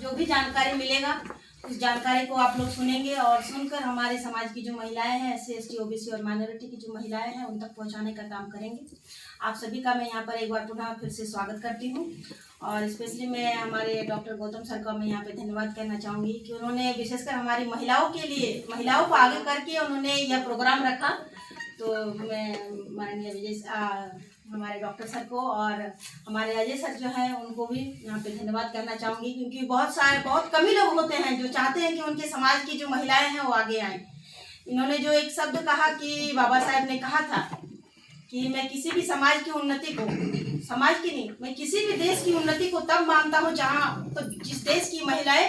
जो भी जानकारी मिलेगा उस जानकारी को आप लोग सुनेंगे और सुनकर हमारे समाज की जो महिलाएं हैं, SC ST OBC और माइनॉरिटी की जो महिलाएं हैं उन तक पहुंचाने का काम करेंगे। आप सभी का मैं यहाँ पर एक बार पुनः फिर से स्वागत करती हूँ और स्पेशली मैं हमारे डॉक्टर गौतम सर का मैं यहाँ पे धन्यवाद करना चाहूँगी कि उन्होंने विशेषकर हमारी महिलाओं के लिए, महिलाओं को आगे करके उन्होंने यह प्रोग्राम रखा। तो मैं माननीय हमारे डॉक्टर सर को और हमारे अजय सर जो हैं उनको भी यहाँ पे धन्यवाद करना चाहूँगी, क्योंकि बहुत कम ही लोग होते हैं जो चाहते हैं कि उनके समाज की जो महिलाएं हैं वो आगे आएँ। इन्होंने जो एक शब्द कहा कि बाबा साहेब ने कहा था कि मैं किसी भी समाज की उन्नति को, समाज की नहीं, मैं किसी भी देश की उन्नति को तब मानता हूँ जहाँ तो जिस देश की महिलाएं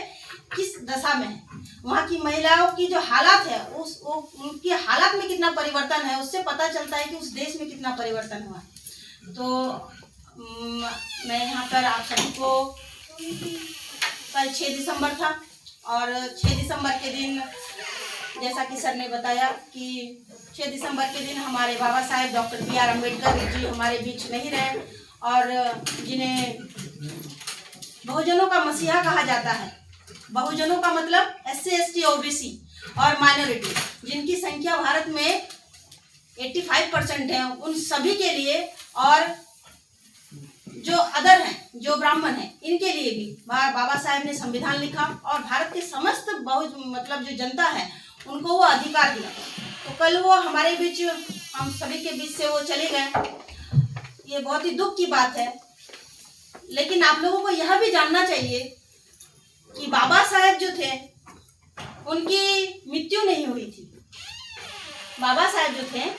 किस दशा में है, वहाँ की महिलाओं की जो हालात है उनकी हालात में कितना परिवर्तन है, उससे पता चलता है कि उस देश में कितना परिवर्तन हुआ। तो मैं यहाँ पर आप सभी को, कल 6 दिसंबर था और 6 दिसंबर के दिन जैसा कि सर ने बताया कि 6 दिसंबर के दिन हमारे बाबा साहेब डॉक्टर BR अम्बेडकर जी हमारे बीच नहीं रहे और जिन्हें बहुजनों का मसीहा कहा जाता है। बहुजनों का मतलब SC ST OBC और माइनॉरिटी, जिनकी संख्या भारत में 85% है, उन सभी के लिए और जो अदर हैं, जो ब्राह्मण हैं, इनके लिए भी बाबा साहेब ने संविधान लिखा और भारत के समस्त मतलब जो जनता है उनको वो अधिकार दिया। तो कल वो हमारे बीच, हम सभी के बीच से वो चले गए। ये बहुत ही दुख की बात है, लेकिन आप लोगों को यह भी जानना चाहिए कि बाबा साहेब जो थे उनकी मृत्यु नहीं हुई थी। बाबा साहेब जो थे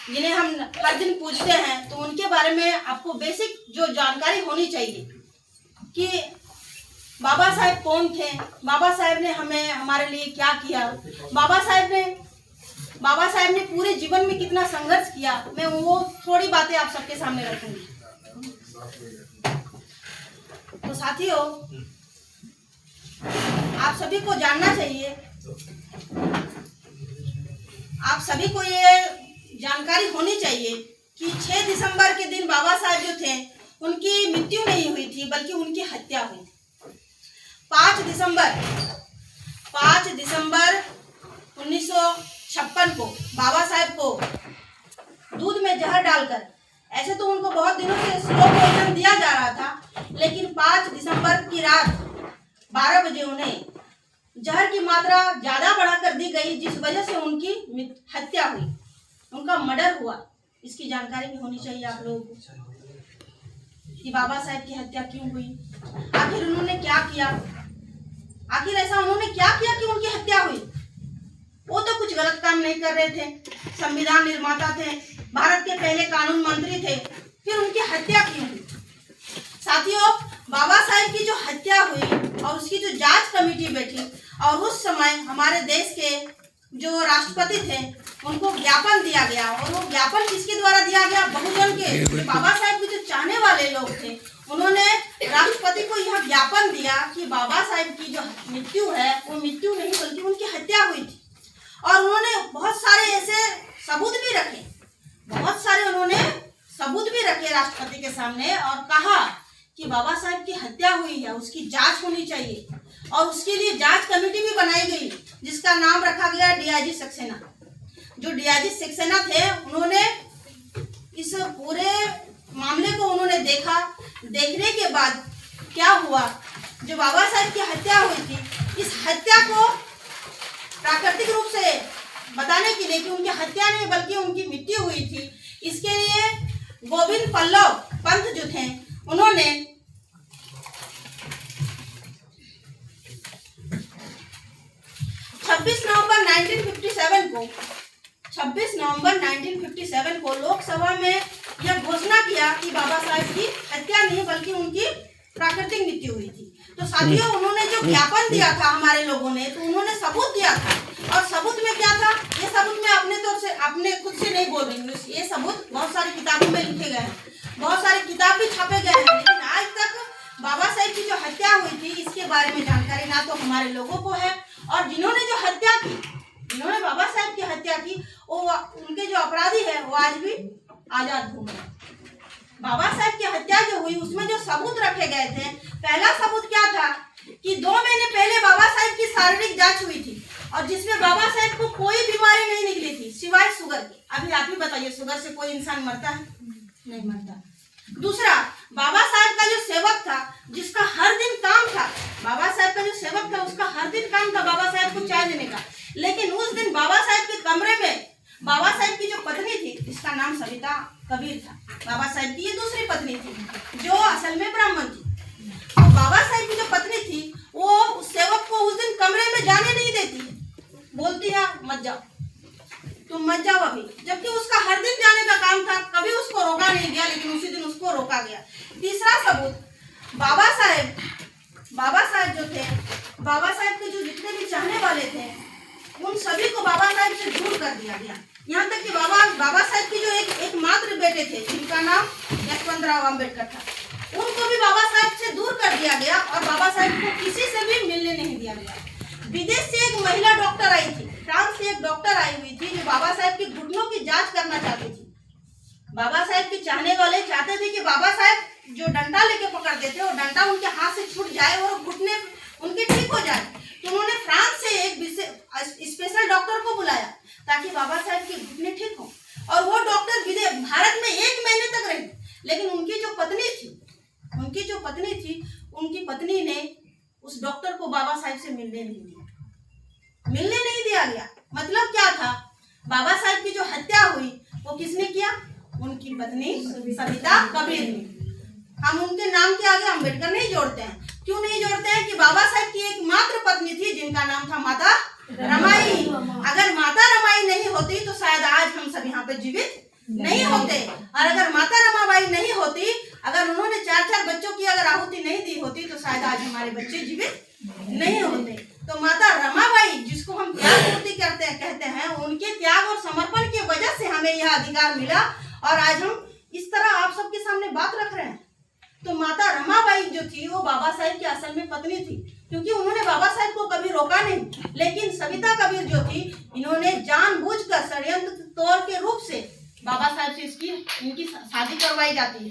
जिन्हें हम हर दिन पूजते हैं, तो उनके बारे में आपको बेसिक जो जानकारी होनी चाहिए कि बाबा साहेब कौन थे, बाबा साहेब ने हमारे लिए क्या किया, बाबा साहेब ने पूरे जीवन में कितना संघर्ष किया। मैं वो थोड़ी बातें आप सबके सामने रखूंगी। तो साथियों, आप सभी को जानना चाहिए, आप सभी को ये जानकारी होनी चाहिए कि 6 दिसंबर के दिन बाबा साहेब जो थे उनकी मृत्यु नहीं हुई थी, बल्कि उनकी हत्या हुई थी। 5 दिसंबर 1956 को बाबा साहेब को दूध में जहर डालकर, ऐसे तो उनको बहुत दिनों से स्लो पॉइजन दिया जा रहा था, लेकिन 5 दिसंबर की रात 12 बजे उन्हें जहर की मात्रा ज्यादा बढ़ाकर दी गई, जिस वजह से उनकी हत्या हुई, उनका मर्डर हुआ। इसकी जानकारी भी होनी चाहिए आप लोगों को कि बाबा साहेब की हत्या क्यों हुई, आखिर उन्होंने क्या किया, आखिर ऐसा उन्होंने क्या किया कि उनकी हत्या हुई। वो तो कुछ गलत काम नहीं कर रहे थे, संविधान निर्माता थे, भारत के पहले कानून मंत्री थे, फिर उनकी हत्या क्यों हुई। साथियों, बाबा साहेब की जो हत्या हुई और उसकी जो जांच कमेटी बैठी, और उस समय हमारे देश के जो राष्ट्रपति थे उनको ज्ञापन दिया गया, और वो ज्ञापन किसके द्वारा दिया गया, बहुजन के, बाबा साहेब के जो चाहने वाले लोग थे, उन्होंने राष्ट्रपति को यह ज्ञापन दिया कि बाबा साहेब की जो मृत्यु है वो मृत्यु नहीं बल्कि उनकी हत्या हुई थी। और उन्होंने बहुत सारे ऐसे सबूत भी रखे, बहुत सारे उन्होंने सबूत भी रखे राष्ट्रपति के सामने, और कहा कि बाबा साहेब की हत्या हुई है, उसकी जांच होनी चाहिए, और उसके लिए जांच कमेटी भी बनाई गई, जिसका नाम रखा गया DIG सक्सेना। जो DIG सक्सेना थे, उन्होंने इस पूरे मामले को उन्होंने देखा। देखने के बाद क्या हुआ, जो बाबा साहेब की हत्या हुई थी, इस हत्या को प्राकृतिक रूप से बताने के लिए कि उनकी हत्या नहीं बल्कि उनकी मृत्यु हुई थी, इसके लिए गोविंद पल्लव पंत जो थे, उन्होंने 26 नवंबर 1957 को लोकसभा में यह घोषणा किया कि बाबा साहेब की हत्या नहीं बल्कि उनकी प्राकृतिक मृत्यु हुई थी। तो साथियों, उन्होंने जो ज्ञापन दिया था हमारे लोगों ने, तो उन्होंने सबूत दिया था, और सबूत में क्या था, ये सबूत मैं अपने तौर से, अपने खुद से नहीं बोल रही हूँ, ये सबूत बहुत सारी किताबों में लिखे गए हैं, बहुत सारे किताब भी छापे गए हैं, लेकिन आज तक बाबा साहेब की जो हत्या हुई थी इसके बारे में जानकारी ना तो हमारे लोगों को है, और जिन्होंने जो हत्या की, जिन्होंने बाबा साहेब की हत्या की, वो उनके जो अपराधी है वो आज भी आजाद घूम रहे। बाबा साहेब की हत्या जो हुई उसमें जो सबूत रखे गए थे, पहला सबूत क्या था कि 2 और जिसमें बाबा साहेब को कोई बीमारी नहीं निकली थी सिवाय शुगर की। अभी आप ही बताइए, शुगर से कोई इंसान मरता है? नहीं मरता। दूसरा, बाबा साहेब का जो सेवक था, जिसका हर दिन काम था, बाबा साहेब का जो सेवक था उसका हर दिन काम था बाबा साहेब को चाय देने का, लेकिन उस दिन बाबा साहेब के कमरे में बाबा साहेब की जो पत्नी थी, जिसका नाम सविता कबीर था, बाबा साहेब की ये दूसरी पत्नी थी जो असल में ब्राह्मण थी। तो बाबा साहेब की जो पत्नी थी वो उस सेवक को उस दिन कमरे में जाने नहीं देती, बोलती है मत जाओ, तुम मत जाओ अभी, जबकि उसका हर दिन जाने का काम था, कभी उसको रोका नहीं गया, लेकिन उसी दिन उसको रोका गया। तीसरा सबूत, बाबा साहेब जो थे, बाबा साहेब के जो जितने भी चाहने वाले थे उन सभी को बाबा साहेब से दूर कर दिया गया। यहाँ तक कि बाबा साहेब की जो एकमात्र बेटे थे, जिनका नाम यशवंतराव अम्बेडकर था, उनको भी बाबा साहेब से दूर कर दिया गया और बाबा साहेब को किसी से भी मिलने नहीं दिया गया। विदेश से एक महिला डॉक्टर आई थी, फ्रांस से एक डॉक्टर आई हुई थी जो बाबा साहेब के घुटनों की जांच करना चाहती थी। बाबा साहेब के चाहने वाले चाहते थे कि बाबा साहेब जो डंडा लेके पकड़ते थे वो डंडा उनके हाथ से छूट जाए और घुटने उनके ठीक हो जाए। तो उन्होंने फ्रांस से एक स्पेशल डॉक्टर को बुलाया ताकि बाबा साहेब के घुटने ठीक हो, और वो डॉक्टर भारत में 1 महीने तक रही, लेकिन उनकी जो पत्नी थी उनकी पत्नी ने उस डॉक्टर को बाबा साहेब से मिलने नहीं दिया गया। मतलब क्या था, बाबा साहेब की जो हत्या हुई वो किसने किया? उनकी पत्नी सविता कबीर ने। हम उनके नाम के आगे अम्बेडकर नहीं जोड़ते हैं। क्यों नहीं जोड़ते हैं? कि बाबा साहेब की एकमात्र पत्नी थी जिनका नाम था माता रमाई। अगर माता रमाई नहीं होती तो शायद आज हम सब यहाँ पे जीवित नहीं होते, और अगर माता रमाबाई नहीं होती, अगर उन्होंने 4-4 बच्चों की अगर आहुति नहीं दी होती तो शायद आज हमारे बच्चे जीवित नहीं होते। तो माता रमाबाई, जिसको हम त्याग मूर्ति कहते हैं, उनके त्याग और समर्पण की वजह से हमें यह अधिकार मिला और आज हम इस तरह आप सबके सामने बात रख रहे हैं। तो माता रमाबाई जो थी वो बाबा साहेब की असल में पत्नी थी, क्योंकि उन्होंने बाबा साहेब को कभी रोका नहीं। लेकिन सविता कबीर जो थी, इन्होंने जानबूझकर षड्यंत्र तौर के रूप से बाबा साहेब से इनकी शादी करवाई जाती है।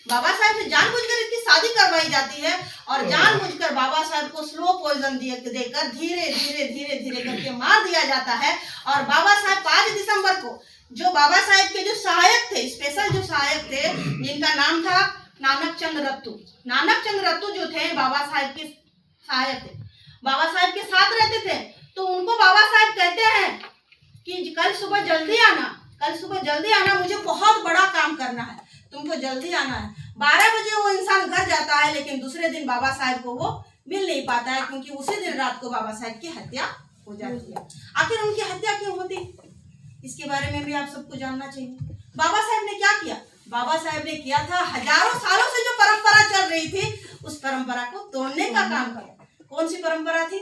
बाबा साहेब से जानबूझकर इसकी शादी करवाई जाती है और जानबूझकर बाबा साहेब को स्लो पॉइजन देकर धीरे करके मार दिया जाता है। और बाबा साहेब 5 दिसंबर को जो बाबा साहेब के जो सहायक थे, स्पेशल जो सहायक थे, जिनका नाम था नानक चंद रत्तू जो थे बाबा साहेब के सहायक थे, बाबा साहेब के साथ रहते थे। तो उनको बाबा साहेब कहते हैं कि कल सुबह जल्दी आना, मुझे बहुत बड़ा काम करना है, तुमको जल्दी आना है। 12 बजे वो इंसान घर जाता है, लेकिन दूसरे दिन बाबा साहेब को वो मिल नहीं पाता है, क्योंकि उसी दिन रात को बाबा साहेब की हत्या हो जाती है। आखिर उनकी हत्या क्यों होती, इसके बारे में भी आप सबको जानना चाहिए। बाबा साहेब ने क्या किया? बाबा साहेब ने किया था, हजारों सालों से जो परंपरा चल रही थी उस परंपरा को तोड़ने का काम किया। कौन सी परंपरा थी?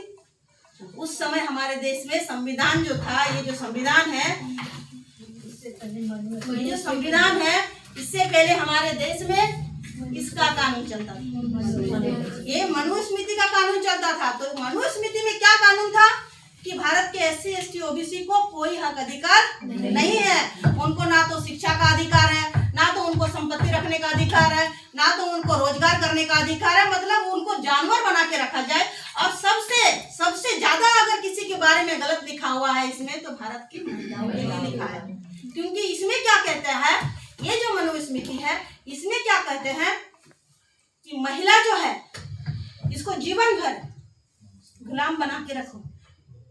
उस समय हमारे देश में संविधान जो था, ये जो संविधान है, इससे पहले हमारे देश में इसका कानून चलता था, ये मनुस्मृति का कानून चलता था। तो मनुस्मृति में क्या कानून था कि भारत के SC ST OBC को कोई हक अधिकार नहीं है। उनको ना तो शिक्षा का अधिकार है, ना तो उनको संपत्ति रखने का अधिकार है, ना तो उनको रोजगार करने का अधिकार है। मतलब उनको जानवर बना के रखा जाए। और सबसे ज्यादा अगर किसी के बारे में गलत लिखा हुआ है इसमें, तो भारत की महिलाओं के लिए लिखा है। क्योंकि इसमें क्या कहते हैं, ये जो मनुस्मृति है, इसमें क्या कहते हैं कि महिला जो है इसको जीवन भर गुलाम बना के रखो।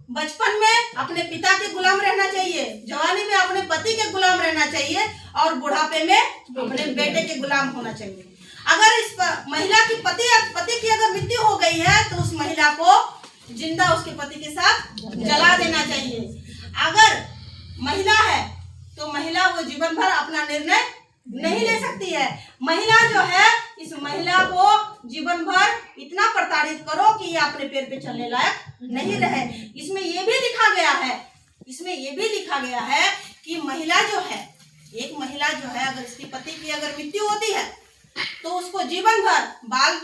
बचपन में अपने पिता के गुलाम रहना चाहिए, जवानी में अपने पति के गुलाम रहना चाहिए, और बुढ़ापे में अपने बेटे के गुलाम होना चाहिए। अगर इस महिला की पति की अगर मृत्यु हो गई है तो उस महिला को जिंदा उसके पति के साथ जला देना चाहिए। अगर महिला है तो महिला वो जीवन भर अपना निर्णय नहीं ले सकती है। महिला जो है, इस महिला को जीवन भर इतना प्रताड़ित करो कि ये अपने पैर पे चलने लायक नहीं रहे। इसमें ये भी लिखा गया है कि महिला जो है, एक महिला जो है, अगर इसके पति की अगर मृत्यु होती है तो उसको जीवन भर बाल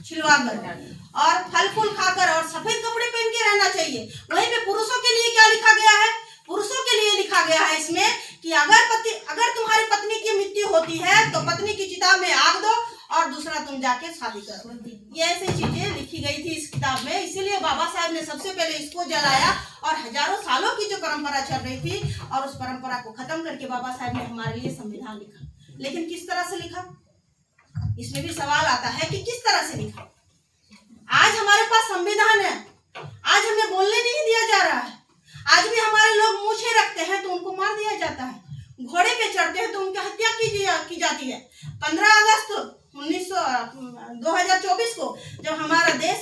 छिलवाकर और फल फूल खाकर और सफेद कपड़े पहन के रहना चाहिए। वहीं पे पुरुषों के लिए क्या लिखा गया है? पुरुषों के लिए लिखा गया है इसमें कि अगर तुम्हारी पत्नी की मृत्यु होती है तो पत्नी की चिता में आग दो और दूसरा तुम जाके शादी करो। ये ऐसी चीजें लिखी गई थी इस किताब में, इसीलिए बाबा साहब ने सबसे पहले इसको जलाया और हजारों सालों की जो परंपरा चल रही थी और उस परंपरा को खत्म करके बाबा साहब ने हमारे लिए संविधान लिखा। लेकिन किस तरह से लिखा, इसमें भी सवाल आता है कि किस तरह से लिखा। आज हमारे पास संविधान है, आज हमें बोलने नहीं दिया जा रहा है। आज भी हमारे लोग मूछें रखते हैं तो उनको मार दिया जाता है, घोड़े पे चढ़ते हैं तो उनकी हत्या की जाती है। 15 अगस्त 2024 को जब हमारा देश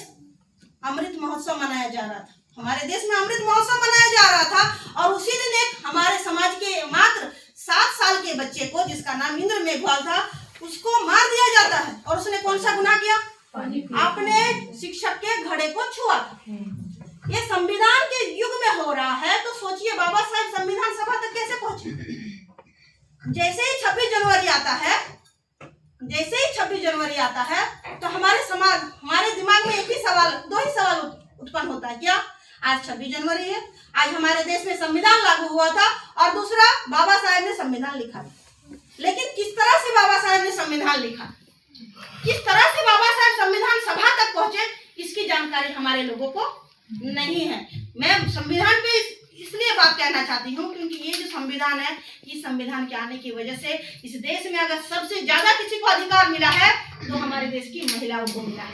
अमृत महोत्सव मनाया जा रहा था, हमारे देश में अमृत महोत्सव मनाया जा रहा था और उसी दिन एक हमारे समाज के मात्र 7 साल के बच्चे को, जिसका नाम इंद्र मेघवाल था, उसको मार दिया जाता है। और उसने कौन सा गुनाह किया? अपने शिक्षक के घड़े को छुआ था। ये संविधान के युग में हो रहा है, तो सोचिए बाबा साहब संविधान सभा तक कैसे पहुंचे। जैसे ही 26 जनवरी आता है तो हमारे दिमाग में दो ही सवाल उत्पन्न होता है। क्या? आज 26 जनवरी है, आज हमारे देश में संविधान लागू हुआ था, और दूसरा बाबा साहब ने संविधान लिखा। लेकिन किस तरह से बाबा साहब ने संविधान लिखा, किस तरह से बाबा साहब संविधान सभा तक पहुंचे, इसकी जानकारी हमारे लोगों को नहीं है। मैं संविधान पे इसलिए बात कहना चाहती हूँ क्योंकि ये जो संविधान है, इस संविधान के आने की वजह से इस देश में अगर सबसे ज्यादा किसी को अधिकार मिला है तो हमारे देश की महिलाओं को मिला है।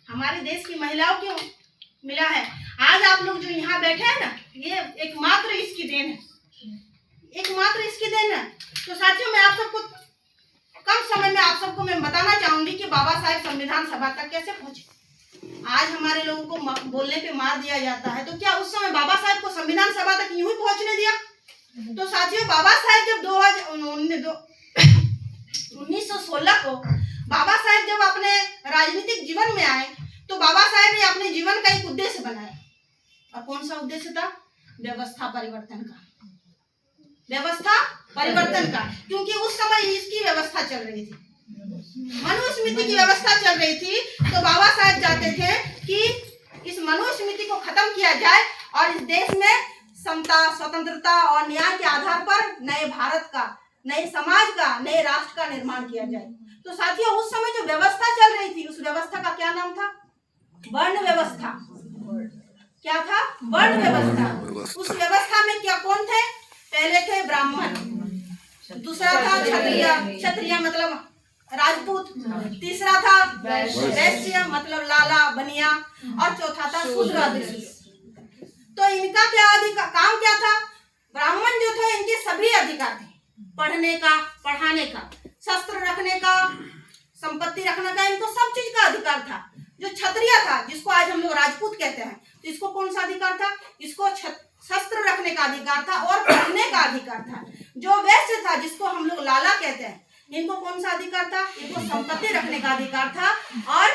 हमारे देश की महिलाओं को मिला है। आज आप लोग जो यहाँ बैठे हैं ना, ये एकमात्र इसकी देन है, एकमात्र इसकी देन है। तो साथियों, मैं आप सबको कम समय में आप सबको मैं बताना चाहूंगी कि बाबा साहब संविधान सभा तक कैसे पहुंचे। आज हमारे लोगों को बोलने पे मार दिया जाता है, तो क्या उस समय बाबा साहब को संविधान सभा तक यूं ही पहुंचने दिया? तो साथियों, बाबा साहब जब 1916 को बाबा साहब जब अपने राजनीतिक जीवन में आए, तो बाबा साहब ने अपने जीवन का एक उद्देश्य बनाया। और कौन सा उद्देश्य था? व्यवस्था परिवर्तन का, व्यवस्था परिवर्तन का। क्योंकि उस समय इसकी व्यवस्था चल रही थी, मनुस्मृति की व्यवस्था चल रही थी। तो बाबा साहब चाहते थे कि इस मनुस्मृति को खत्म किया जाए और इस देश में समता, स्वतंत्रता और न्याय के आधार पर नए भारत का, नए समाज का, नए राष्ट्र का निर्माण किया जाए। तो साथियों, उस समय जो व्यवस्था चल रही थी, उस व्यवस्था का क्या नाम था? वर्ण व्यवस्था। क्या था? वर्ण व्यवस्था। उस व्यवस्था में क्या कौन थे? पहले थे ब्राह्मण, दूसरा था क्षत्रिय, क्षत्रिय मतलब राजपूत, तीसरा था वैश्य मतलब लाला बनिया, और चौथा था शूद्र। तो इनका काम क्या था? ब्राह्मण जो थे, इनके सभी अधिकार थे, पढ़ने का, पढ़ाने का, शस्त्र रखने का, संपत्ति रखने का, इनको सब चीज का अधिकार था। जो क्षत्रिय था, जिसको आज हम लोग राजपूत कहते हैं, तो इसको कौन सा अधिकार था? इसको शस्त्र रखने का अधिकार था और पढ़ने का अधिकार था। जो वैश्य था, जिसको हम लोग लाला कहते हैं, इनको कौन सा अधिकार था? इनको संपत्ति रखने का अधिकार था और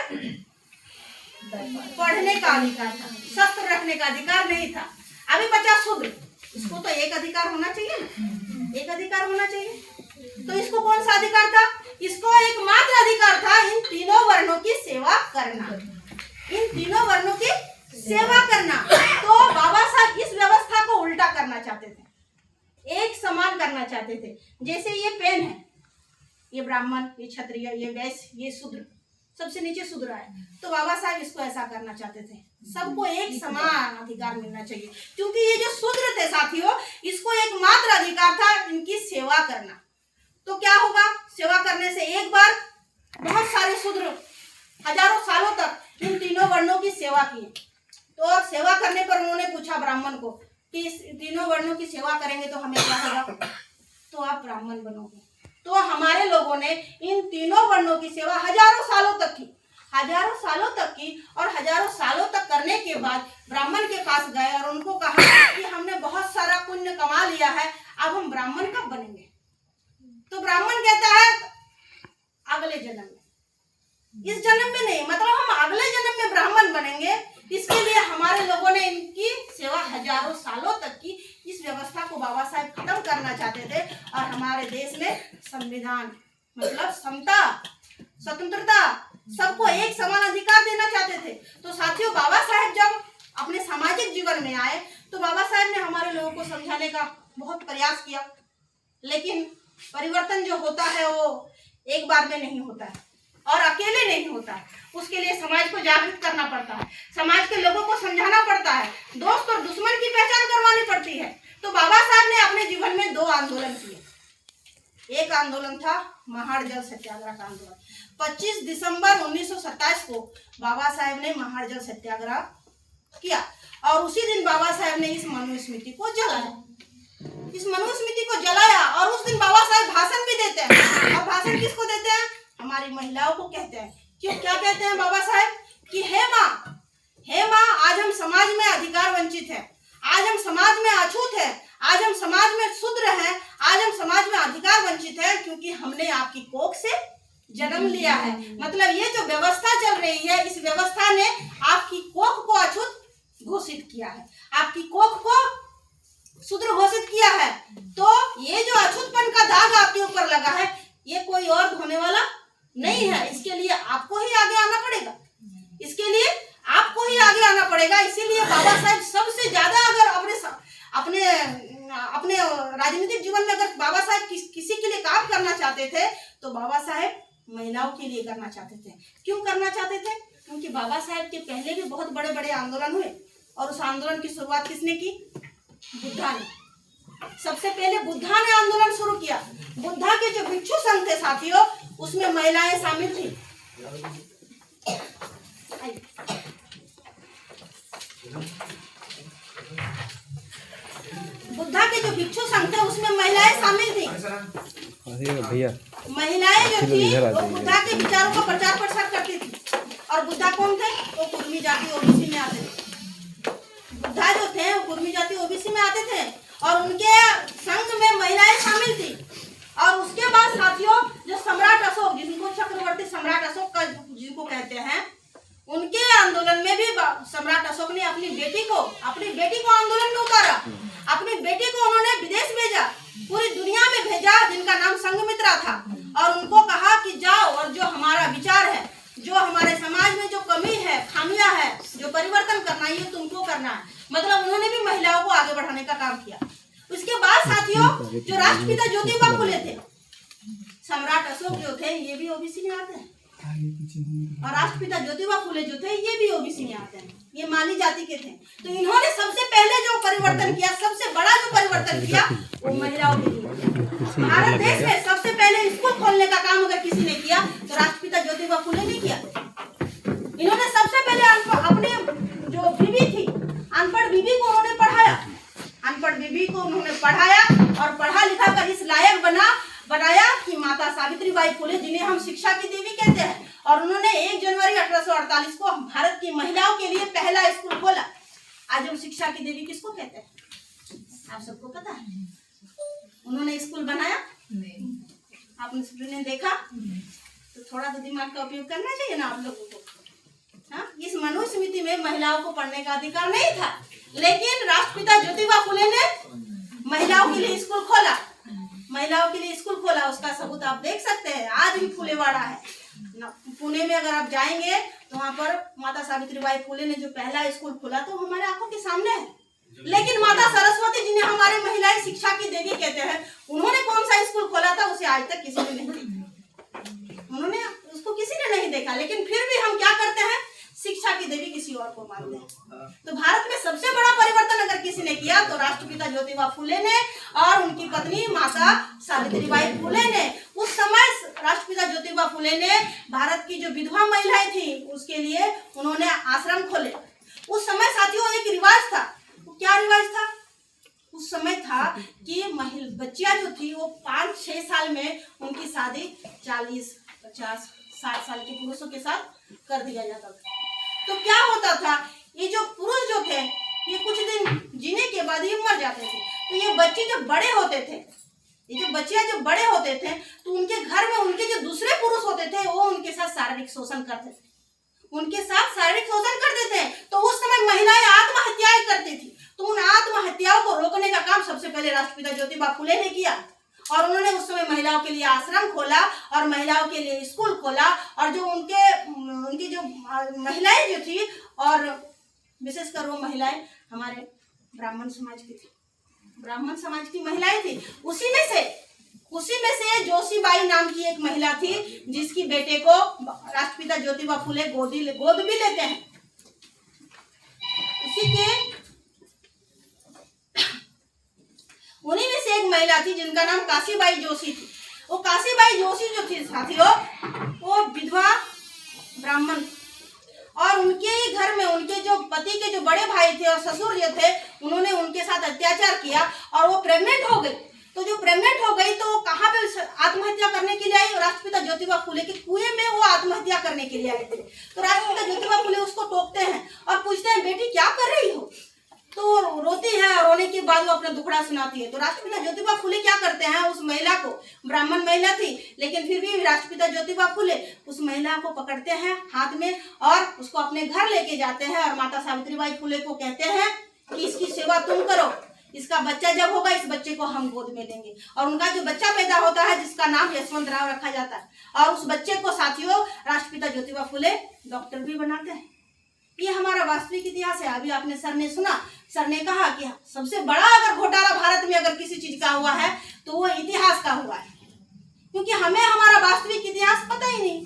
पढ़ने का अधिकार था, शस्त्र रखने का अधिकार नहीं था। अभी बचा शूद्र, इसको तो एक अधिकार होना चाहिए ना, एक अधिकार होना चाहिए। तो इसको कौन सा अधिकार था? इसको एकमात्र अधिकार था इन तीनों वर्णों की सेवा करना, इन तीनों वर्णों की सेवा करना। तो बाबा साहब इस व्यवस्था को उल्टा करना चाहते थे, एक समान करना चाहते थे। जैसे ये पेन है, ये ब्राह्मण, ये क्षत्रिय, ये वैश्य, ये शूद्र, सबसे नीचे शूद्र है। तो बाबा साहब इसको ऐसा करना चाहते थे, सबको एक समान अधिकार मिलना चाहिए। क्योंकि ये जो शूद्र थे साथियों, इसको एकमात्र अधिकार था इनकी सेवा करना। तो क्या होगा? सेवा करने से एक बार बहुत सारे शूद्र हजारों सालों तक इन तीनों वर्णों की सेवा की। तो सेवा करने पर उन्होंने पूछा ब्राह्मण को कि इस तीनों वर्णों की सेवा करेंगे तो हमें क्या होगा? तो आप ब्राह्मण बनोगे। तो हमारे लोगों ने इन तीनों वर्णों की सेवा हजारों सालों तक की, हजारों सालों तक की, और हजारों सालों तक करने के बाद ब्राह्मण के पास गए और उनको कहा कि हमने बहुत सारा पुण्य कमा लिया है, अब हम ब्राह्मण कब बनेंगे? तो ब्राह्मण कहता है अगले जन्म में, इस जन्म में नहीं, मतलब हम अगले जन्म में ब्राह्मण बनेंगे। इसके लिए हमारे लोगों ने इनकी सेवा हजारों सालों तक की। इस व्यवस्था को बाबा साहब खत्म करना चाहते थे और हमारे देश में संविधान मतलब समता, स्वतंत्रता, सबको एक समान अधिकार देना चाहते थे। तो साथियों, बाबा साहब जब अपने सामाजिक जीवन में आए तो बाबा साहब ने हमारे लोगों को समझाने का बहुत प्रयास किया। लेकिन परिवर्तन जो होता है वो एक बार में नहीं होता है और अकेले नहीं होता है, उसके लिए समाज को जागृत करना पड़ता है, समाज के लोगों को समझाना पड़ता है, दोस्त और दुश्मन की पहचान करवानी पड़ती है। तो बाबा साहब ने अपने जीवन में 2 आंदोलन किए। एक आंदोलन था महाड़ जल सत्याग्रह का आंदोलन। 25 दिसंबर 1927 को बाबा साहब ने महाड़ जल सत्याग्रह किया और उसी दिन बाबा साहब ने इस मनुस्मृति को जलाया। इस मनुस्मृति को जलाया और उस दिन बाबा साहब भाषण भी देते हैं। और भाषण किसको देते हैं? हमारी महिलाओं को कहते हैं। क्यों, क्या कहते हैं बाबा साहब कि हे माँ, आज हम समाज में अधिकार वंचित है, आज हम समाज में अछूत है, आज हम समाज में शूद्र हैं, आज हम समाज में अधिकार वंचित है, क्योंकि हमने आपकी कोख से जन्म लिया है। मतलब ये जो व्यवस्था चल रही है, इस व्यवस्था ने आपकी कोख को अछूत घोषित किया है, आपकी कोख को शूद्र घोषित किया है। तो ये जो अछूतपन का दाग आपके ऊपर लगा है, ये कोई और धोने वाला नहीं है। इसके लिए आपको ही आगे आना पड़ेगा, इसके लिए आपको ही आगे आना पड़ेगा। इसीलिए बाबा साहब सबसे ज्यादा अगर अपने राजनीतिक जीवन में अगर बाबा साहब किसी के लिए काम करना चाहते थे तो बाबा साहब महिलाओं के लिए करना चाहते थे। क्यों करना चाहते थे? क्योंकि बाबा साहब के पहले भी बहुत बड़े बड़े आंदोलन हुए और उस आंदोलन की शुरुआत किसने की? बुद्धा ने। सबसे पहले बुद्धा ने आंदोलन शुरू किया। बुद्धा के जो भिक्षु संघ थे साथियों, उसमें महिलाएं शामिल थी। बुद्धा के जो भिक्षु संघ थे उसमें महिलाएं शामिल थी। भैया महिलाएं जो थी वो बुद्धा के विचारों का प्रचार प्रसार करती थी। और बुद्धा कौन थे? वो कुर्मी जाति ओबीसी में आते थे। बुद्धा जो थे वो कुर्मी जाति ओबीसी में आते थे और उनके संघ में महिलाएं शामिल थी। और उसके बाद साथियों जो सम्राट अशोक, जिनको चक्रवर्ती सम्राट अशोक का जिनको कहते हैं, उनके आंदोलन में भी सम्राट अशोक ने अपनी बेटी को आंदोलन में उतारा। अपनी बेटी को उन्होंने विदेश भेजा, पूरी दुनिया में भेजा, जिनका नाम संघमित्रा था। और उनको कहा कि जाओ और जो हमारा विचार है, जो हमारे समाज में जो कमी है, खामियां है, जो परिवर्तन करना है, ये तुमको करना है। मतलब उन्होंने भी महिलाओं को आगे बढ़ाने का काम किया। उसके बाद साथियों जो राष्ट्रपिता ज्योतिबा फुले थे, सम्राट अशोक जो थे ये भी ओबीसी में आते हैं और राष्ट्रपिता ज्योतिबा फुले जो थे ये भी ओबीसी में आते हैं, ये माली जाति के थे। तो इन्होंने सबसे पहले जो परिवर्तन किया, सबसे बड़ा जो परिवर्तन किया वो महिलाओं के लिए। भारत देश में सबसे पहले स्कूल खोलने का काम अगर किसी ने किया तो राष्ट्रपिता ज्योतिबा फुले ने किया। इन्होंने सबसे पहले अपने जो बीबी थी, अनपढ़ बीबी को उन्होंने पढ़ाया, अनपढ़ बीबी को उन्होंने पढ़ाया और पढ़ा लिखा कर इस लायक बनाया कि माता सावित्रीबाई फुले, जिन्हें हम शिक्षा की देवी कहते हैं, और उन्होंने 1 जनवरी 1848 को भारत की महिलाओं के लिए पहला स्कूल खोला। आज हम शिक्षा की देवी किसको कहते हैं? आप सबको पता है। उन्होंने स्कूल बनाया, आपने देखा, तो थोड़ा तो दिमाग का उपयोग करना चाहिए ना आप लोगों को। हाँ, इस मनुस्मृति में महिलाओं को पढ़ने का अधिकार नहीं था, लेकिन राष्ट्रपिता ज्योतिबा फुले ने महिलाओं के लिए स्कूल खोला, महिलाओं के लिए स्कूल खोला। उसका सबूत आप देख सकते हैं, आज भी फुलेवाड़ा है पुणे में। अगर आप जाएंगे तो वहाँ पर माता सावित्रीबाई फुले ने जो पहला स्कूल खोला तो हमारे आंखों के सामने है। लेकिन माता सरस्वती जिन्हें हमारे महिलाएं शिक्षा की देवी कहते हैं, उन्होंने कौन सा स्कूल खोला था उसे आज तक किसी ने नहीं देखा, उन्होंने उसको किसी ने नहीं देखा। लेकिन फिर भी हम क्या करते हैं, शिक्षा की देवी किसी और को मानते हैं। तो भारत में सबसे बड़ा परिवर्तन अगर किसी ने किया तो राष्ट्रपिता ज्योतिबा फुले ने और उनकी पत्नी माता सावित्रीबाई फुले ने। उस समय राष्ट्रपिता ज्योतिबा फुले ने भारत की जो विधवा महिलाएं थी उसके लिए उन्होंने आश्रम खोले। उस समय साथियों एक रिवाज था। क्या रिवाज था? उस समय था कि बच्चियां जो थी वो 5-6 साल में उनकी शादी 40, 50, 60 साल के पुरुषों के साथ कर दिया जाता था। तो क्या होता था, ये जो पुरुष जो थे ये कुछ दिन जीने के बाद ये मर जाते थे। तो ये बच्चे जब बड़े होते थे, ये जो बच्चियां जब बड़े होते थे तो उनके घर में उनके जो दूसरे पुरुष होते थे वो उनके साथ शारीरिक शोषण करते थे, उनके साथ शारीरिक शोषण करते थे। तो उस समय महिलाएं आत्महत्याएं करती थी। तो उन आत्महत्याओं को रोकने का काम सबसे पहले राष्ट्रपिता ज्योतिबा फुले ने किया और उन्होंने उस समय महिलाओं के लिए आश्रम खोला और महिलाओं के लिए स्कूल खोला। और जो उनकी जो महिलाएं जो थी, और विशेषकर वो महिलाएं हमारे ब्राह्मण समाज की थी, ब्राह्मण समाज की महिलाएं थी, उसी में से उसी में से जोशीबाई नाम की एक महिला थी जिसकी बेटे को राष्ट्रपिता ज्योतिबा फुले गोद भी लेते हैं। उसी के उन्हीं में से एक महिला थी जिनका नाम काशीबाई जोशी थी। वो काशीबाई जोशी जो थी साथियों, वो विधवा ब्राह्मण, और उनके ही घर में उनके जो पति के जो बड़े भाई थे और ससुर जो थे, उन्होंने उनके साथ अत्याचार किया और वो प्रेग्नेंट हो गई। तो जो प्रेग्नेंट हो गई तो कहाँ पे आत्महत्या करने के लिए आई? राष्ट्रपिता ज्योतिबा फुले के कुएं में वो आत्महत्या करने के लिए आई थी। तो राष्ट्रपिता ज्योतिबा फुले उसको टोकते हैं और पूछते हैं, बेटी क्या कर रही हो? तो रोती है और रोने के बाद वो अपना दुखड़ा सुनाती है। तो राष्ट्रपिता ज्योतिबा फुले क्या करते हैं, उस महिला को, ब्राह्मण महिला थी लेकिन फिर भी राष्ट्रपिता ज्योतिबा फुले उस महिला को पकड़ते हैं हाथ में और उसको अपने घर लेके जाते हैं और माता सावित्रीबाई फुले को कहते हैं कि इसकी सेवा तुम करो, इसका बच्चा जब होगा इस बच्चे को हम गोद में लेंगे। और उनका जो बच्चा पैदा होता है जिसका नाम यशवंत राव रखा जाता है, और उस बच्चे को साथियों राष्ट्रपिता ज्योतिबा फुले डॉक्टर भी बनाते हैं। ये हमारा वास्तविक इतिहास है। अभी आपने सर ने सुना, सर ने कहा कि सबसे बड़ा अगर घोटाला भारत में अगर किसी चीज का हुआ है तो वो इतिहास का हुआ है, क्योंकि हमें हमारा वास्तविक इतिहास पता ही नहीं।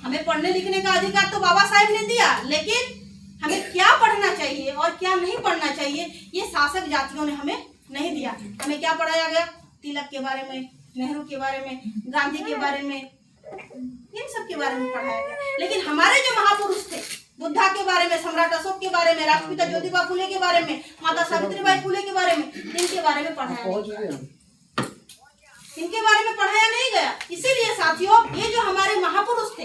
हमें पढ़ने लिखने का अधिकार तो बाबा साहेब ने दिया, लेकिन हमें क्या पढ़ना चाहिए और क्या नहीं पढ़ना चाहिए ये शासक जातियों ने हमें नहीं दिया। हमें क्या पढ़ाया गया? तिलक के बारे में, नेहरू के बारे में, गांधी के बारे में, इन सब के बारे में पढ़ाया गया। लेकिन हमारे जो महापुरुष थे, बुद्धा के बारे में, सम्राट अशोक के बारे में, राष्ट्रपिता ज्योतिबा फुले के बारे में, माता सावित्रीबाई फुले के बारे में, इनके बारे में पढ़ाया नहीं, इनके बारे में पढ़ाया नहीं गया। इसीलिए साथियों ये जो हमारे महापुरुष थे,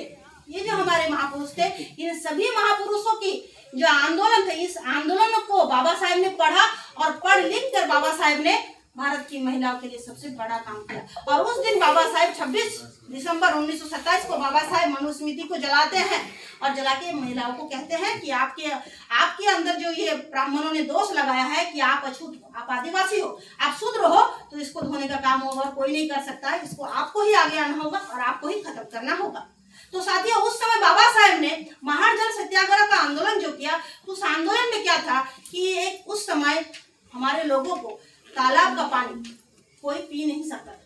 इन सभी महापुरुषों की जो आंदोलन थे, इस आंदोलन को बाबा साहेब ने पढ़ा और पढ़ लिख कर बाबा साहेब ने भारत की महिलाओं के लिए सबसे बड़ा काम किया। और उस दिन बाबा साहेब 26 दिसंबर 1927 को बाबा साहेब मनुस्मृति को जलाते हैं और जला के महिलाओं को कहते हैं कि आपके अंदर जो ये ब्राह्मणों ने दोष लगाया है कि आप अछूत हो, आप आदिवासी हो, आप शूद्र हो, तो इसको धोने का काम होगा और कोई नहीं कर सकता है। इसको आपको ही आगे आना होगा और आपको ही खत्म करना होगा। तो साथियों उस समय बाबा साहेब ने महार जल सत्याग्रह का आंदोलन जो किया, उस आंदोलन में क्या था कि एक उस समय हमारे लोगों को तालाब का पानी कोई पी नहीं सकता था,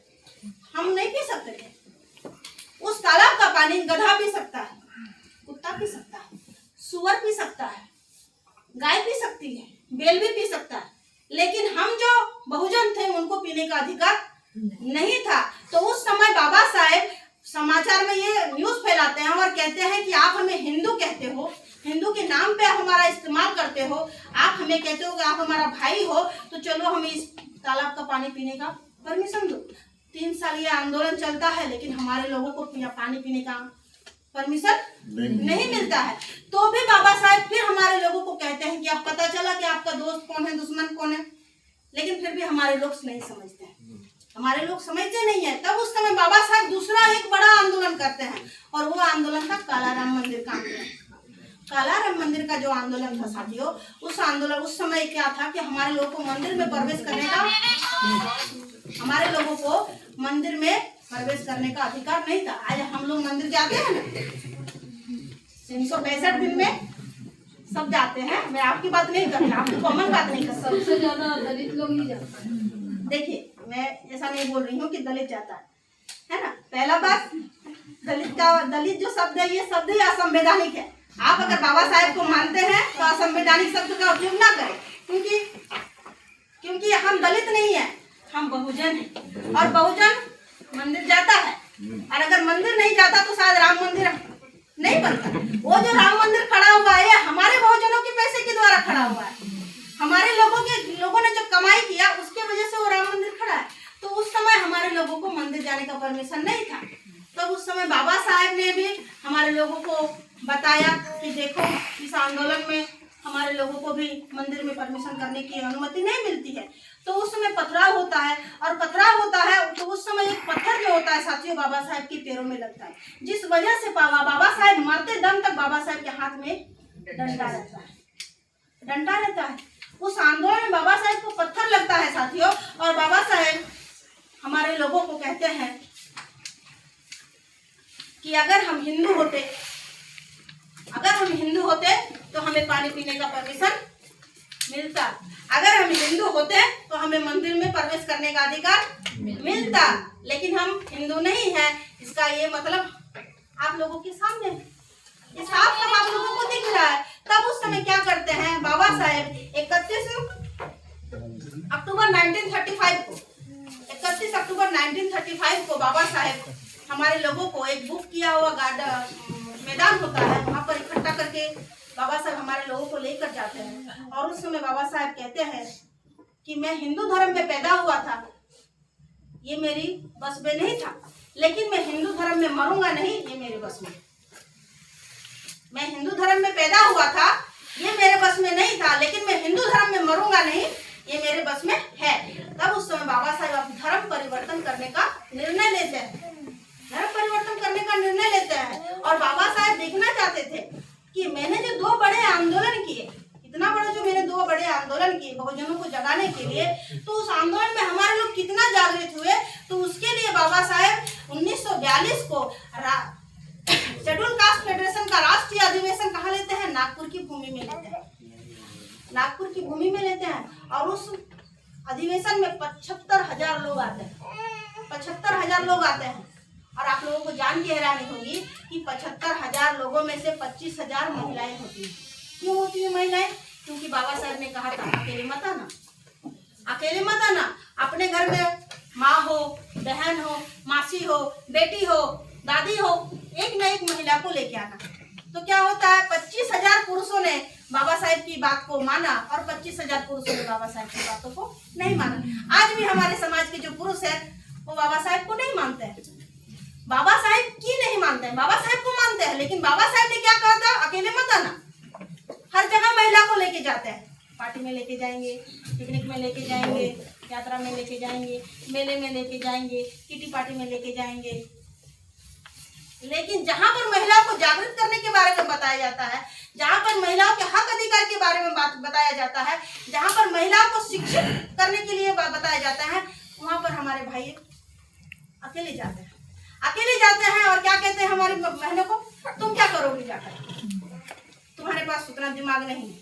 हम नहीं पी सकते थे। उस तालाब का पानी गधा पी सकता है, कुत्ता पी सकता है, सुअर पी सकता है, गाय पी सकती है, बैल भी पी सकता है, लेकिन हम जो बहुजन थे उनको पीने का अधिकार नहीं था। तो उस समय बाबा साहेब समाचार में ये न्यूज़ फैलाते हैं और कहते हैं कि आप हमें हिंदू कहते हो, हिंदू के नाम पे हमारा इस्तेमाल करते हो, आप हमें कहते हो कि आप हमारा भाई हो, तो चलो हमें इस तालाब का पानी पीने का परमिशन दो। 3 साल ये आंदोलन चलता है लेकिन हमारे लोगों को पानी पीने का परमिशन नहीं मिलता है। तो भी बाबा साहेब फिर हमारे लोगों को कहते हैं कि अब पता चला कि आपका दोस्त कौन है, दुश्मन कौन है, लेकिन फिर भी हमारे लोग नहीं समझते हैं, हमारे लोग समझते नहीं है। तब उस समय बाबा साहब दूसरा एक बड़ा आंदोलन करते हैं और वो आंदोलन था काला राम मंदिर का आंदोलन। काला राम मंदिर का जो आंदोलन था साथियों, उस आंदोलन उस समय क्या था कि हमारे लोगों को मंदिर में प्रवेश करने का, हमारे लोगों को मंदिर में प्रवेश करने का अधिकार नहीं था। आज हम लोग मंदिर जाते हैं ना, 365 दिन में सब जाते हैं। मैं आपकी बात नहीं कर रही, आपकी कॉमन बात नहीं कर रही, सबसे ज्यादा दलित लोग ही जाते हैं। देखिए मैं ऐसा नहीं बोल रही हूँ कि दलित जाता है ना। पहला बात, दलित जो शब्द है ये शब्द ही असंवैधानिक है। आप अगर बाबा साहेब को मानते हैं तो असंवैधानिक शब्द का उपयोग ना करें, क्योंकि हम दलित नहीं है, हम बहुजन हैं और बहुजन मंदिर जाता है। और अगर मंदिर नहीं जाता तो शायद राम मंदिर नहीं बनता। वो जो राम मंदिर खड़ा हुआ है हमारे बहुजनों के पैसे के द्वारा खड़ा हुआ है, हमारे लोगों ने जो कमाई किया उसके वजह से वो राम मंदिर खड़ा है। तो उस समय हमारे लोगों को मंदिर जाने का परमिशन नहीं था। तो उस समय बाबा साहेब ने भी हमारे लोगों को बताया कि देखो इस आंदोलन में हमारे लोगों को भी मंदिर में परमिशन करने की अनुमति नहीं मिलती है। तो उस समय पथराव होता है, और पथराव होता है तो उस समय एक पत्थर जो होता है साथियों बाबा साहेब के पैरों में लगता है, जिस वजह से बाबा साहेब मरते दम तक बाबा साहेब के हाथ में डंडा रहता है। उस आंदोलन में बाबा साहेब को पत्थर लगता है साथियों, और बाबा साहेब हमारे लोगों को कहते हैं कि अगर हम हिंदू होते तो हमें पानी पीने का परमिशन मिलता, अगर हम हिंदू होते तो हमें मंदिर में प्रवेश करने का अधिकार मिलता, लेकिन हम हिंदू नहीं है, इसका ये मतलब आप लोगों के सामने ये साफ साफ आप लोगों को दिख रहा है। तब उस समय क्या करते हैं बाबा साहेब 31 अक्टूबर 1935 को 31 अक्टूबर 1935 को बाबा साहेब हमारे लोगों को एक बुक किया हुआ मैदान होता है, वहाँ पर इकट्ठा करके बाबा साहब हमारे लोगों को लेकर जाते हैं। और उस समय बाबा साहब कहते हैं कि मैं हिंदू धर्म में पैदा हुआ था, ये मेरी बस में नहीं था, लेकिन मैं हिंदू धर्म में मरूंगा नहीं, ये मेरे बस में। मैं हिंदू धर्म में पैदा हुआ था, ये मेरे बस में नहीं था, लेकिन मैं हिंदू धर्म में मरूंगा नहीं, ये मेरे बस में है। तब उस समय बाबा साहब धर्म परिवर्तन करने का निर्णय लेते हैं, धर्म परिवर्तन करने का निर्णय लेते हैं। और बाबा साहब देखना चाहते थे कि मैंने जो 2 बड़े आंदोलन किए, इतना बड़ा जो मैंने 2 बड़े आंदोलन किए बहुजनों को जगाने के लिए, तो उस आंदोलन में हमारे लोग कितना जागृत हुए। तो उसके लिए बाबा साहब 1942 को शेड्यूल कास्ट फेडरेशन का राष्ट्रीय अधिवेशन कहाँ लेते हैं? नागपुर की भूमि में लेते हैं, नागपुर की भूमि में लेते हैं। और उस अधिवेशन में 75,000 लोग आते हैं, 75,000 लोग आते हैं। और आप लोगों को जान के हैरानी होगी कि 75,000 लोगों में से 25,000 महिलाएं होती हैं। क्यों होती है महिलाएं? क्योंकि बाबा साहब ने कहा था अकेले मत आना, अकेले मत आना, अपने घर में माँ हो, बहन हो, मासी हो, बेटी हो, दादी हो, एक न एक महिला को लेके आना। तो क्या होता है, 25,000 पुरुषों ने बाबा साहब की बात को माना और 25,000 पुरुषों ने बाबा साहब की बातों को नहीं माना। आज भी हमारे समाज के जो पुरुष है वो बाबा साहब को नहीं मानते हैं। बाबा साहब की नहीं मानते हैं, बाबा साहब को मानते हैं, लेकिन बाबा साहब ने क्या कहा था? अकेले मत आना। हर जगह महिला को लेके जाते हैं, पार्टी में लेके जाएंगे, पिकनिक में लेके जाएंगे, यात्रा में लेके जाएंगे, मेले में लेके जाएंगे, किटी पार्टी में लेके जाएंगे। लेकिन जहां पर महिला को जागृत करने के बारे में बताया जाता है, जहां पर महिलाओं के हक अधिकार के बारे में बात बताया जाता है, जहां पर महिलाओं को शिक्षित करने के लिए बताया जाता है, वहां पर हमारे भाई अकेले जाते हैं, अकेले जाते हैं। और क्या कहते हैं हमारी बहनों को? तुम क्या करोगी जाकर? तुम्हारे पास उतना दिमाग नहीं है,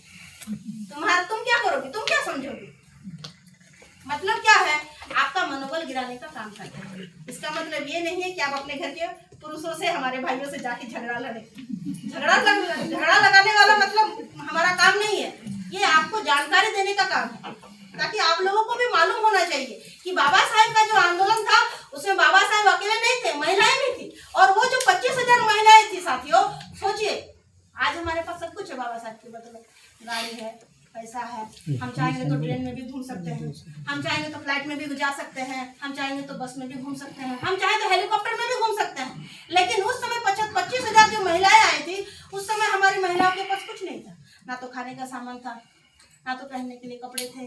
तुम क्या करोगी, तुम क्या समझोगी? मतलब क्या है? आपका मनोबल गिराने का काम करते हैं। इसका मतलब ये नहीं है कि आप अपने घर के पुरुषों से, हमारे भाइयों से जाके झगड़ा लड़े। झगड़ा लगाने वाला मतलब हमारा काम नहीं है, ये आपको जानकारी देने का काम है, ताकि आप लोगों को भी मालूम होना चाहिए कि बाबा साहब का जो आंदोलन था उसमें बाबा साहब अकेले नहीं थे, महिलाएं भी थी। और वो जो 25,000 महिलाएं थी साथियों, सोचिए आज हमारे पास सब कुछ है बाबा साहब की बदौलत, गाड़ी है, पैसा है, हम चाहेंगे तो ट्रेन में भी घूम सकते हैं, हम चाहेंगे तो फ्लाइट में भी जा सकते हैं, हम चाहेंगे तो बस में भी घूम सकते हैं, हम चाहे तो हेलीकॉप्टर में भी घूम सकते हैं। लेकिन उस समय 25,000 जो महिलाएं आई थी, उस समय हमारी महिलाओं के पास कुछ नहीं था, ना तो खाने का सामान था, ना तो पहनने के लिए कपड़े थे,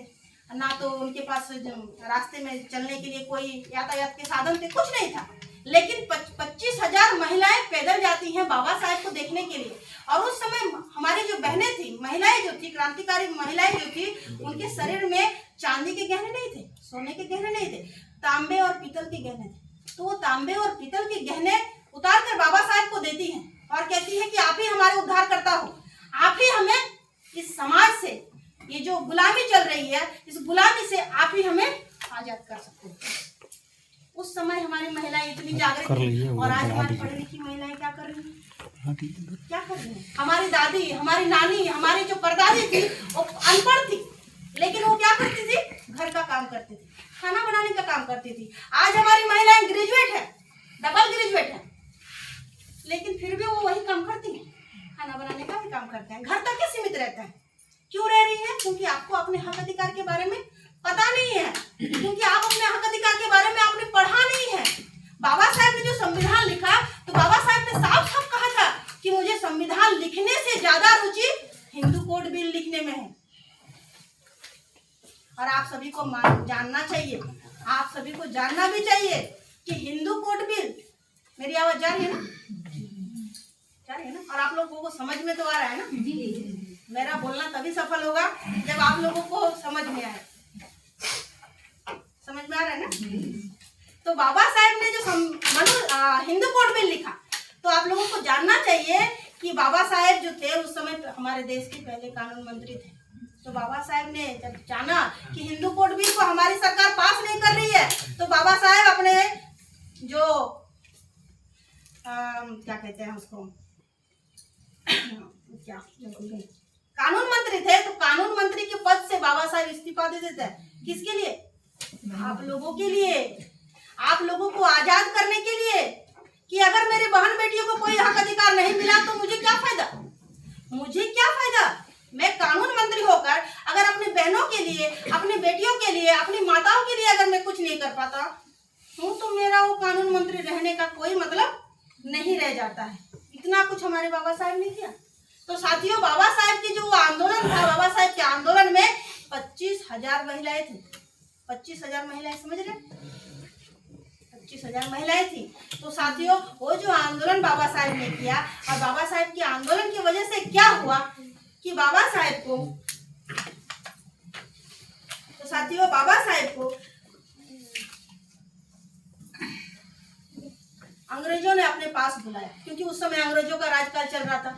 ना तो उनके पास रास्ते में चलने के लिए कोई यातायात के साधन थे, कुछ नहीं था। लेकिन 25,000 महिलाएं पैदल जाती हैं बाबा साहब को देखने के लिए। और उस समय हमारी जो बहनें थी, महिलाएं जो थी, क्रांतिकारी महिलाएं जो थी, उनके शरीर में चांदी के गहने नहीं थे, सोने के गहने नहीं थे, तांबे और पीतल के गहने थे। तो वो तांबे और पीतल के गहने उतार कर बाबा साहब को देती हैं और कहती है कि आप ही हमारे उद्धार करता हो, आप ही हमें इस समाज से, ये जो गुलामी चल रही है, इस गुलामी से आप ही हमें आजाद कर सकते हैं। उस समय हमारी महिलाएं इतनी जागृत थी। और आज हमारी पढ़ी लिखी महिलाएं क्या कर रही हैं? क्या कर रही हैं? हमारी दादी, हमारी नानी, हमारी जो परदादी थी वो अनपढ़ थी, लेकिन वो क्या करती थी? घर का काम करती थी, खाना बनाने का काम करती थी। आज हमारी महिलाएं ग्रेजुएट है, डबल ग्रेजुएट है, लेकिन फिर भी वो वही काम करती हैं, खाना बनाने का भी काम करते हैं, घर तक के सीमित रहते हैं। क्यों रह रही है? क्योंकि आपको अपने हक अधिकार के बारे में पता नहीं है, क्योंकि आप अपने हक अधिकार के बारे में आपने पढ़ा नहीं है। बाबा साहब ने जो संविधान लिखा, तो बाबा साहब ने साफ साफ कहा था कि मुझे संविधान लिखने से ज्यादा रुचि हिंदू कोड बिल लिखने में है। और आप सभी को जानना चाहिए, आप सभी को जानना भी चाहिए कि हिंदू कोड बिल, मेरी आवाज जा रही है ना? जा रही है ना? और आप लोगों को समझ में तो आ रहा है ना? मेरा बोलना तभी सफल होगा जब आप लोगों को समझ में आए। समझ में आ रहा है ना? तो बाबा साहब ने जो हिंदू कोड बिल लिखा, तो आप लोगों को जानना चाहिए कि बाबा साहब जो थे उस समय हमारे देश के पहले कानून मंत्री थे, तो बाबा साहेब ने जब जाना कि हिंदू कोड बिल को हमारी सरकार पास नहीं कर रही है, तो बाबा साहेब अपने जो क्या कहते हैं उसको क्या कानून मंत्री थे, तो कानून मंत्री के पद से बाबा साहेब इस्तीफा दे देते हैं। किसके लिए? आप लोगों के लिए, आप लोगों को आजाद करने के लिए, कि अगर मेरे बहन बेटियों को कोई हक अधिकार नहीं मिला तो मुझे क्या फायदा, मुझे क्या फायदा। मैं कानून मंत्री होकर अगर अपनी बहनों के लिए, अपनी बेटियों के लिए, अपनी माताओं के लिए अगर मैं कुछ नहीं कर पाता हूँ तो मेरा वो कानून मंत्री रहने का कोई मतलब नहीं रह जाता है। इतना कुछ हमारे बाबा साहेब ने किया। तो साथियों, बाबा साहेब की जो आंदोलन था, बाबा साहेब के आंदोलन में 25,000 महिलाएं थी। 25,000 महिलाएं, समझ रहे? 25,000 महिलाएं थी। तो साथियों, वो जो आंदोलन बाबा साहेब ने किया, और बाबा साहेब के आंदोलन की वजह से क्या हुआ कि बाबा साहेब को, तो साथियों बाबा साहेब को अंग्रेजों ने अपने पास बुलाया, क्योंकि उस समय अंग्रेजों का राजकाल चल रहा था।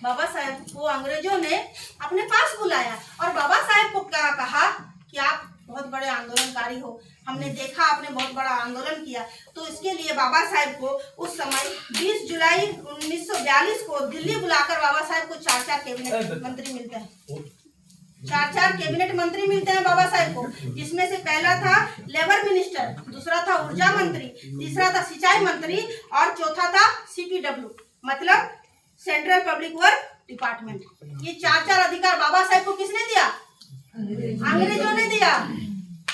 बाबा साहेब को अंग्रेजों ने अपने पास बुलाया और बाबा साहेब को क्या कहा कि आप बहुत बड़े आंदोलनकारी हो, हमने देखा आपने बहुत बड़ा आंदोलन किया। तो इसके लिए बाबा साहेब को उस समय 20 जुलाई 1942 को दिल्ली बुलाकर बाबा साहेब को 4 कैबिनेट मंत्री मिलते हैं। 4 कैबिनेट मंत्री मिलते हैं बाबा साहेब को, जिसमें से पहला था लेबर मिनिस्टर, दूसरा था ऊर्जा मंत्री, तीसरा था सिंचाई मंत्री और चौथा था CPW मतलब सेंट्रल पब्लिक वर्क डिपार्टमेंट। ये 4 अधिकार बाबा साहेब को किसने दिया? अंग्रेजों ने दिया।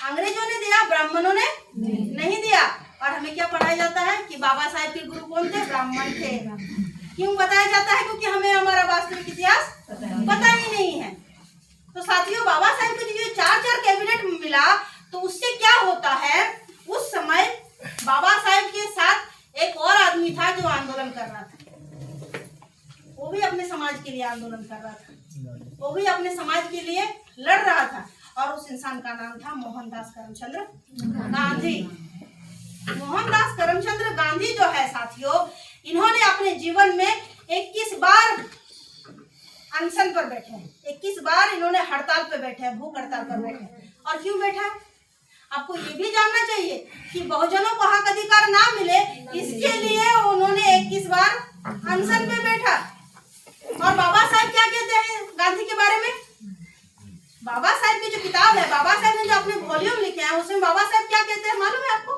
अंग्रेजों ने दिया, ब्राह्मणों ने नहीं दिया। और हमें क्या पढ़ाया जाता है कि बाबा साहेब के गुरु कौन थे? ब्राह्मण थे। क्यों बताया जाता है? क्योंकि हमें हमारा वास्तविक इतिहास पता ही नहीं है। तो साथियों, बाबा साहेब को जो 4 कैबिनेट मिला, तो उससे क्या होता है, उस समय बाबा साहेब के साथ एक और आदमी था जो आंदोलन कर रहा था। वो भी अपने समाज के लिए आंदोलन कर रहा था, वो भी अपने समाज के लिए लड़ रहा था, और उस इंसान का नाम था मोहनदास करमचंद गांधी। मोहनदास करमचंद गांधी जो है साथियों, इन्होंने अपने जीवन में 21 बार अनशन पर बैठे हैं। 21 बार इन्होंने हड़ताल पर बैठे हैं, भूख हड़ताल पर बैठे हैं। और क्यों बैठा है? आपको ये भी जानना चाहिए कि बहुजनों को हक अधिकार ना मिले, इसके लिए उन्होंने 21 बार अनशन पे बैठा। और बाबा साहब क्या कहते हैं गांधी के बारे में? बाबा साहब की जो किताब है, बाबा साहब ने जो अपने वॉल्यूम लिखे हैं, उसमें बाबा साहब क्या कहते हैं मालूम है आपको?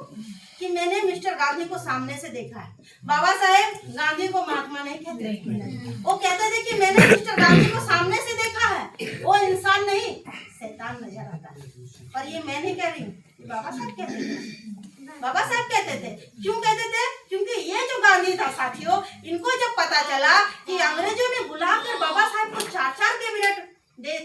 कि मैंने मिस्टर गांधी को सामने से देखा है। बाबा साहेब गांधी को महात्मा नहीं कहते, वो कहते थे कि मैंने मिस्टर गांधी को सामने से देखा है, वो इंसान नहीं शैतान नजर आता है। और ये मैं नहीं कह रही हूँ, बाबा साहब कहते थे। बाबा साहब कहते थे। क्यों कहते थे? क्योंकि ये जो गांधी था साथियों, इनको जब पता चला कि अंग्रेजों ने बुलाकर बाबा साहब को 4 कैबिनेट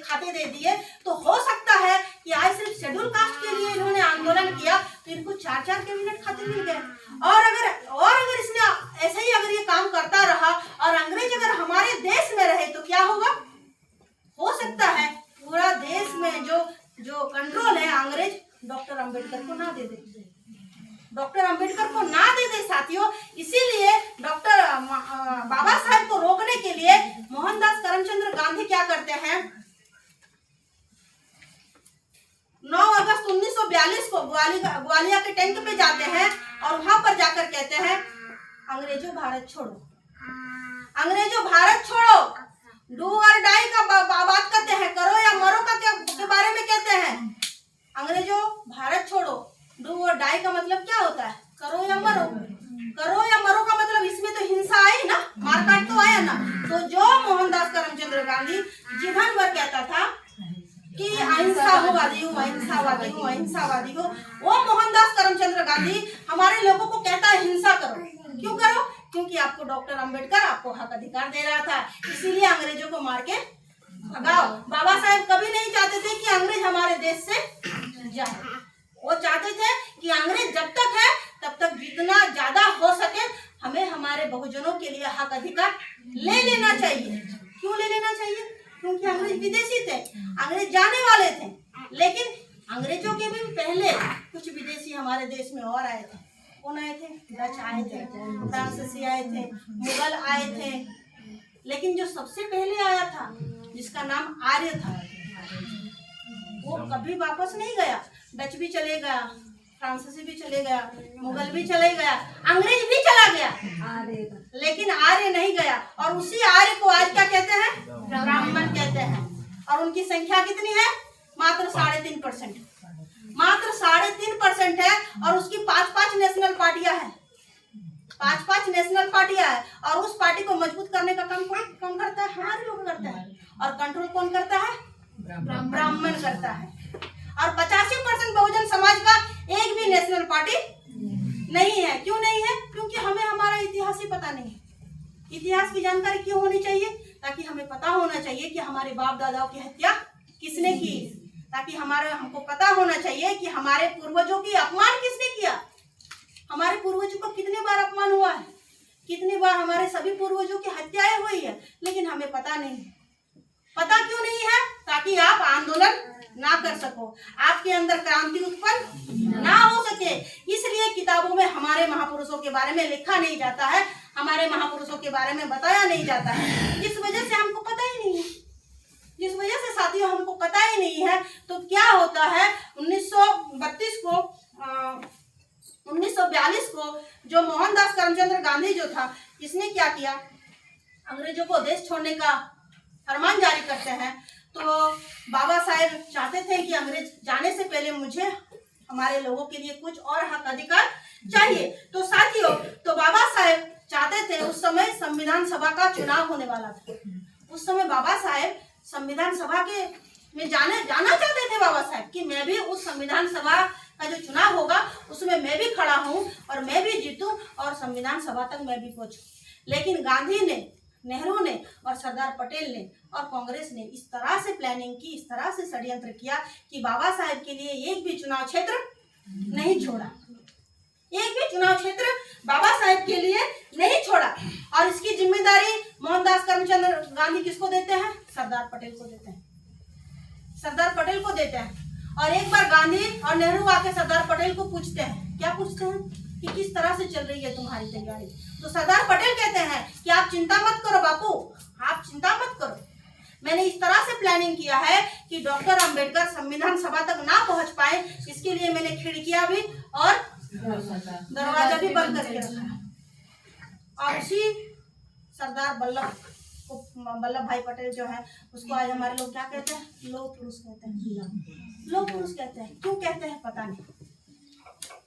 खाते दे दिए, तो हो सकता है कि आज सिर्फ शेड्यूल कास्ट के लिए इन्होंने आंदोलन किया, तो इनको 4 कैबिनेट खाते मिल गए। और अगर इसने ऐसे ही अगर ये काम करता रहा और अंग्रेज अगर हमारे देश में रहे तो क्या होगा? हो सकता है पूरा देश में जो कंट्रोल है अंग्रेज डॉक्टर अंबेडकर को ना दे दे, डॉक्टर अंबेडकर को ना दे दे साथियों। इसीलिए डॉक्टर बाबा साहेब को रोकने के लिए मोहनदास करमचंद गांधी क्या करते हैं? 9 अगस्त 1942 को ग्वालियर के टैंक पे जाते हैं और वहां पर जाकर कहते हैं, अंग्रेजों भारत छोड़ो, अंग्रेजों भारत छोड़ो, डू और डाई का बात करते हैं, करो या मरो का के बारे में कहते हैं। अंग्रेजों भारत छोड़ो, डू और डाई का मतलब क्या होता है? करो या मरो। करो या मरो का मतलब इसमें तो हिंसा आई ना, मारकाट तो आया ना। तो जो मोहनदास करमचंद गांधी जीवन भर कहता था कि अहिंसावादी हूँ, अहिंसावादी हूँ, अहिंसावादी हूँ, वो मोहनदास करमचंद गांधी हमारे लोगों को कहता है हिंसा करो। क्यों करो? क्योंकि आपको डॉक्टर अंबेडकर आपको हक अधिकार दे रहा था, इसीलिए अंग्रेजों को मार के भगाओ। बाबा साहेब कभी नहीं चाहते थे कि अंग्रेज हमारे देश से जाए। वो चाहते थे कि अंग्रेज जब तक है तब तक जितना ज्यादा हो सके हमें हमारे बहुजनों के लिए हक अधिकार ले लेना चाहिए। क्यों ले लेना चाहिए? क्योंकि अंग्रेज विदेशी थे, अंग्रेज जाने वाले थे। लेकिन अंग्रेजों के भी पहले कुछ विदेशी हमारे देश में और आए थे। कौन आए थे? डच आए थे, फ्रांसीसी आए थे, मुगल आए थे। लेकिन जो सबसे पहले आया था जिसका नाम आर्य था, वो कभी वापस नहीं गया। डच भी चले गया, फ्रांसीसी भी चले गया, मुगल भी चले गया, अंग्रेज भी चला गया, लेकिन आर्य नहीं गया। और उसी आर्य को आज क्या कहते हैं? ब्राह्मण कहते हैं। और उनकी संख्या कितनी है? मात्र 3.5%। मात्र 3.5% है। और उसकी 5-5 नेशनल पार्टियां हैं, 5-5 नेशनल पार्टियां है। और उस पार्टी को मजबूत करने का काम कौन करता है? हमारे लोग करते हैं। और कंट्रोल कौन करता है? ब्राह्मण करता है। और 85% बहुजन समाज का एक भी नेशनल पार्टी नहीं है। क्यों नहीं है? क्योंकि हमें हमारा इतिहास ही पता नहीं है। इतिहास की जानकारी क्यों होनी चाहिए? ताकि हमें पता होना चाहिए कि हमारे बाप दादाओं की हत्या किसने की, ताकि हमको पता होना चाहिए कि हमारे पूर्वजों की अपमान किसने किया, हमारे पूर्वजों को कितने बार अपमान हुआ है, कितनी बार हमारे सभी पूर्वजों की हत्याएं हुई है, लेकिन हमें पता नहीं है। पता क्यों नहीं है? ताकि आप आंदोलन ना कर सको, आपके अंदर क्रांति उत्पन्न ना हो सके। इसलिए किताबों में हमारे महापुरुषों के बारे में लिखा नहीं जाता है, हमारे महापुरुषों के बारे में बताया नहीं जाता है। जिस वजह से हमको पता ही नहीं है, जिस वजह से साथियों हमको पता ही नहीं है। तो क्या होता है, 1942 को जो मोहनदास करमचंद गांधी जो था, इसने क्या किया? अंग्रेजों को देश छोड़ने का फरमान जारी करते हैं। तो बाबा साहेब चाहते थे कि अंग्रेज जाने से पहले मुझे हमारे लोगों के लिए कुछ और हक अधिकार चाहिए। तो साथियों, तो बाबा साहेब चाहते थे, उस समय संविधान सभा का चुनाव होने वाला था। उस समय बाबा साहेब संविधान सभा के में जाना चाहते थे बाबा साहेब कि मैं भी उस संविधान सभा का जो चुनाव होगा उसमें मैं भी खड़ा हूं और मैं भी जीतूं और संविधान सभा तक मैं भी पहुंचूं। लेकिन गांधी ने, नेहरू ने और सरदार पटेल ने और कांग्रेस ने इस तरह से प्लानिंग की, इस तरह से षड्यंत्र किया कि बाबा साहेब के लिए एक भी चुनाव क्षेत्र नहीं छोड़ा, एक भी चुनाव क्षेत्र बाबा साहेब के लिए नहीं छोड़ा। और इसकी जिम्मेदारी मोहनदास करमचंद गांधी किसको देते हैं? सरदार पटेल को देते हैं, सरदार पटेल को देते हैं। और एक बार गांधी और नेहरू आके सरदार पटेल को पूछते हैं, क्या पूछते हैं कि किस तरह से चल रही है तुम्हारी तैयारी? तो सरदार पटेल कहते हैं कि आप चिंता मत करो बापू, आप चिंता मत करो, मैंने इस तरह से प्लानिंग किया है कि डॉक्टर अंबेडकर संविधान सभा तक ना पहुंच पाए, इसके लिए मैंने खिड़कियां भी और दरवाजा भी बंद करके रखा है। और उसी सरदार वल्लभ भाई पटेल जो है, उसको आज हमारे लोग क्या कहते हैं? लोह पुरुष कहते हैं, लोह पुरुष कहते हैं। क्यों कहते हैं पता नहीं,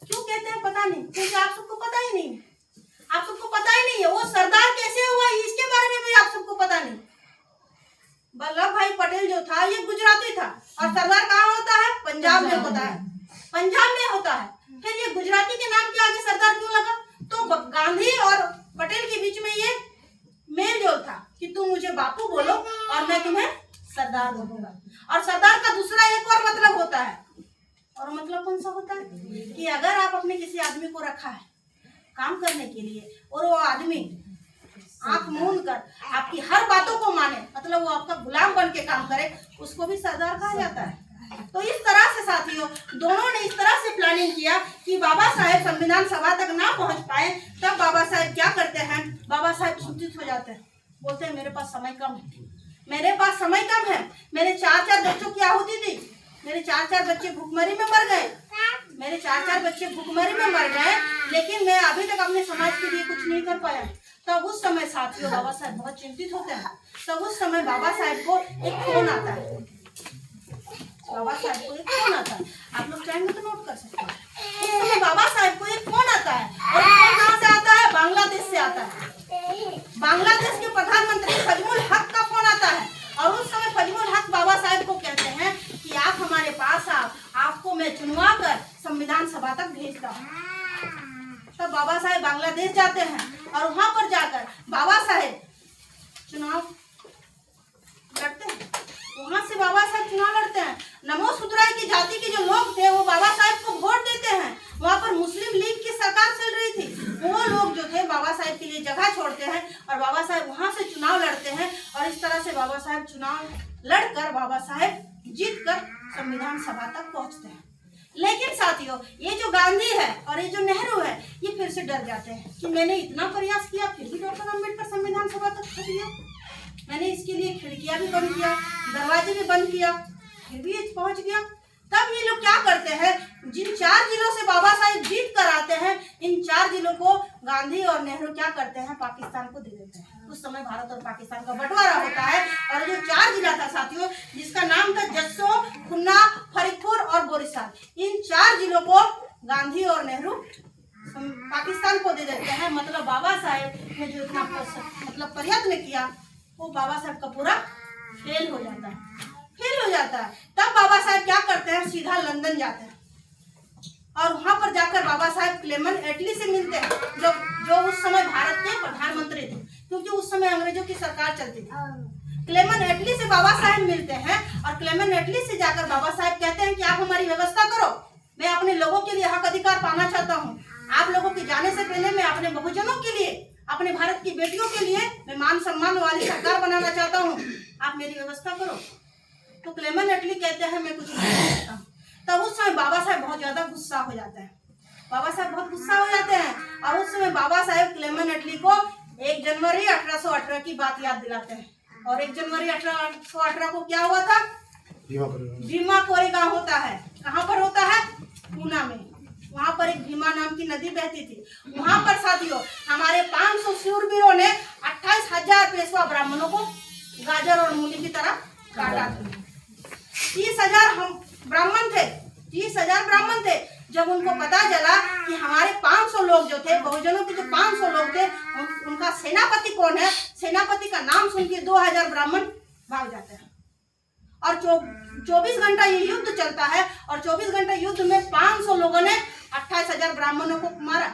क्यों कहते हैं पता नहीं, क्योंकि आप सबको पता ही नहीं, आप सबको पता ही नहीं है वो सरदार कैसे हुआ, इसके बारे में भी आप सबको पता नहीं। वल्लभ भाई पटेल जो था ये गुजराती था, और सरदार कहाँ होता है? पंजाब में होता है, पंजाब में होता है। फिर ये गुजराती के नाम के आगे सरदार क्यों लगा? तो गांधी और पटेल के बीच में ये मेल जोल था कि तुम मुझे बापू बोलो और मैं तुम्हें सरदार बोलूंगा। और सरदार का दूसरा एक और मतलब होता है, और मतलब कौन सा होता है कि अगर आप अपने किसी आदमी को रखा है काम करने के लिए और वो आदमी आंख मूंद कर आपकी हर बातों को माने, मतलब वो आपका गुलाम बन के काम करे, उसको भी सरदार कहा जाता है। तो इस तरह से साथियों, दोनों ने इस तरह से प्लानिंग किया कि बाबा साहेब संविधान सभा तक ना पहुंच पाए। तब बाबा साहेब क्या करते हैं? बाबा साहेब चिंतित हो जाते हैं, बोलते हैं मेरे पास समय कम है, मेरे पास समय कम है, मेरे 4-4 बच्चों की आहुति दी, मेरे 4-4 बच्चे भूखमरी में मर गए, मेरे 4-4 बच्चे भूखमरी में मर गए, लेकिन मैं अभी तक अपने समाज के लिए कुछ नहीं कर पाया। तब उस समय साथियों बाबा साहेब बहुत चिंतित होते हैं। तब उस समय बाबा साहेब को एक फोन आता है, बाबा साहेब को एक फोन आता है, आप लोग चाहेंगे तो नोट कर सकते हैं। उस समय बाबा साहेब को एक फोन आता है, और फोन कहाँ से आता है? बांग्लादेश से आता है। बांग्लादेश के प्रधानमंत्री फजमुल हक का फोन आता है, और उस समय फजमुल हक बाबा साहेब को कहते हैं कि आप हमारे पास आओ, आपको मैं चुनवा कर संविधान सभा तक भेजता हूँ। तब बाबा साहेब बांग्लादेश जाते हैं, और वहां पर जाकर बाबा साहेब चुनाव लड़ते हैं। वहां से बाबा साहेब चुनाव लड़ते हैं। नमो सुधराई की जाति के जो लोग थे वो बाबा साहेब को वोट देते हैं। वहां पर मुस्लिम लीग की सरकार चल रही थी, वो लोग जो थे बाबा साहेब के लिए जगह छोड़ते हैं, और बाबा साहेब वहां से चुनाव लड़ते हैं। और इस तरह से बाबा साहेब चुनाव लड़कर बाबा साहेब जीत कर संविधान सभा तक पहुंचते हैं। लेकिन साथियों, ये जो गांधी है और ये जो नेहरू है, ये फिर से डर जाते हैं कि मैंने इतना प्रयास किया फिर भी डॉक्टर अम्बेडकर संविधान सभा तक पहुंच गया। मैंने इसके लिए खिड़कियां भी बंद किया, दरवाजे भी बंद किया, फिर भी ये पहुंच गया। तब ये लोग क्या करते हैं, जिन 4 जिलों से बाबा साहेब जीत कर आते हैं, इन 4 जिलों को गांधी और नेहरू क्या करते हैं, पाकिस्तान को दे देते हैं। उस समय भारत और पाकिस्तान का बंटवारा होता है और जो 4 जिला था साथियों, जिसका नाम था जस्सो, खुन्ना, फरीदपुर और बोरीसाल, इन 4 जिलों को गांधी और नेहरू पाकिस्तान को दे देते हैं। मतलब बाबा साहेब ने जो इतना मतलब प्रयत्न किया, वो बाबा साहेब का पूरा फेल हो जाता है। तब बाबा साहेब क्या करते हैं, सीधा लंदन जाते हैं और वहां पर जाकर बाबा साहेब क्लेमेंट एटली से मिलते हैं, जो उस समय भारत के प्रधानमंत्री थे, क्योंकि उस समय अंग्रेजों की सरकार चलती थी। क्लेमेंट एटली से बाबा साहेब मिलते हैं और क्लेमेंट एटली से जाकर बाबा साहेब कहते हैं कि आप हमारी व्यवस्था करो, मैं अपने लोगों के लिए हक अधिकार पाना चाहता हूँ। आप लोगों के जाने से पहले मैं अपने बहुजनों के लिए, अपने भारत की बेटियों के लिए मैं मान सम्मान वाली सरकार बनाना चाहता हूँ, आप मेरी व्यवस्था करो। तो क्लेमेंट एटली कहते हैं मैं कुछ नहीं कर सकता। तब उस समय बाबा साहेब बहुत ज्यादा गुस्सा हो जाते हैं। बाबा साहेब बहुत गुस्सा हो जाते हैं और उस समय बाबा साहेब क्लेमेंट एटली को 1 जनवरी 1818 की बात याद दिलाते हैं। और 1 जनवरी 1818 को क्या हुआ था, भीमा कोरेगांव होता है। कहाँ पर होता है, पूना में। वहां पर एक भीमा नाम की नदी बहती थी। वहां पर साथियों हमारे 500 शूरवीरों ने 28,000 पेशवा ब्राह्मणों को गाजर और मूली की तरह काटा था। 30,000 हम ब्राह्मण थे, 30,000 ब्राह्मण थे। जब उनको पता चला कि हमारे 500 लोग जो थे, बहुजनों के जो 500 लोग थे, उनका सेनापति कौन है, सेनापति का नाम सुन के 2,000 ब्राह्मण भाग जाते हैं। और 24 घंटा ये युद्ध चलता है और 24 घंटा युद्ध में 500 लोगों ने 28,000 ब्राह्मणों को मारा,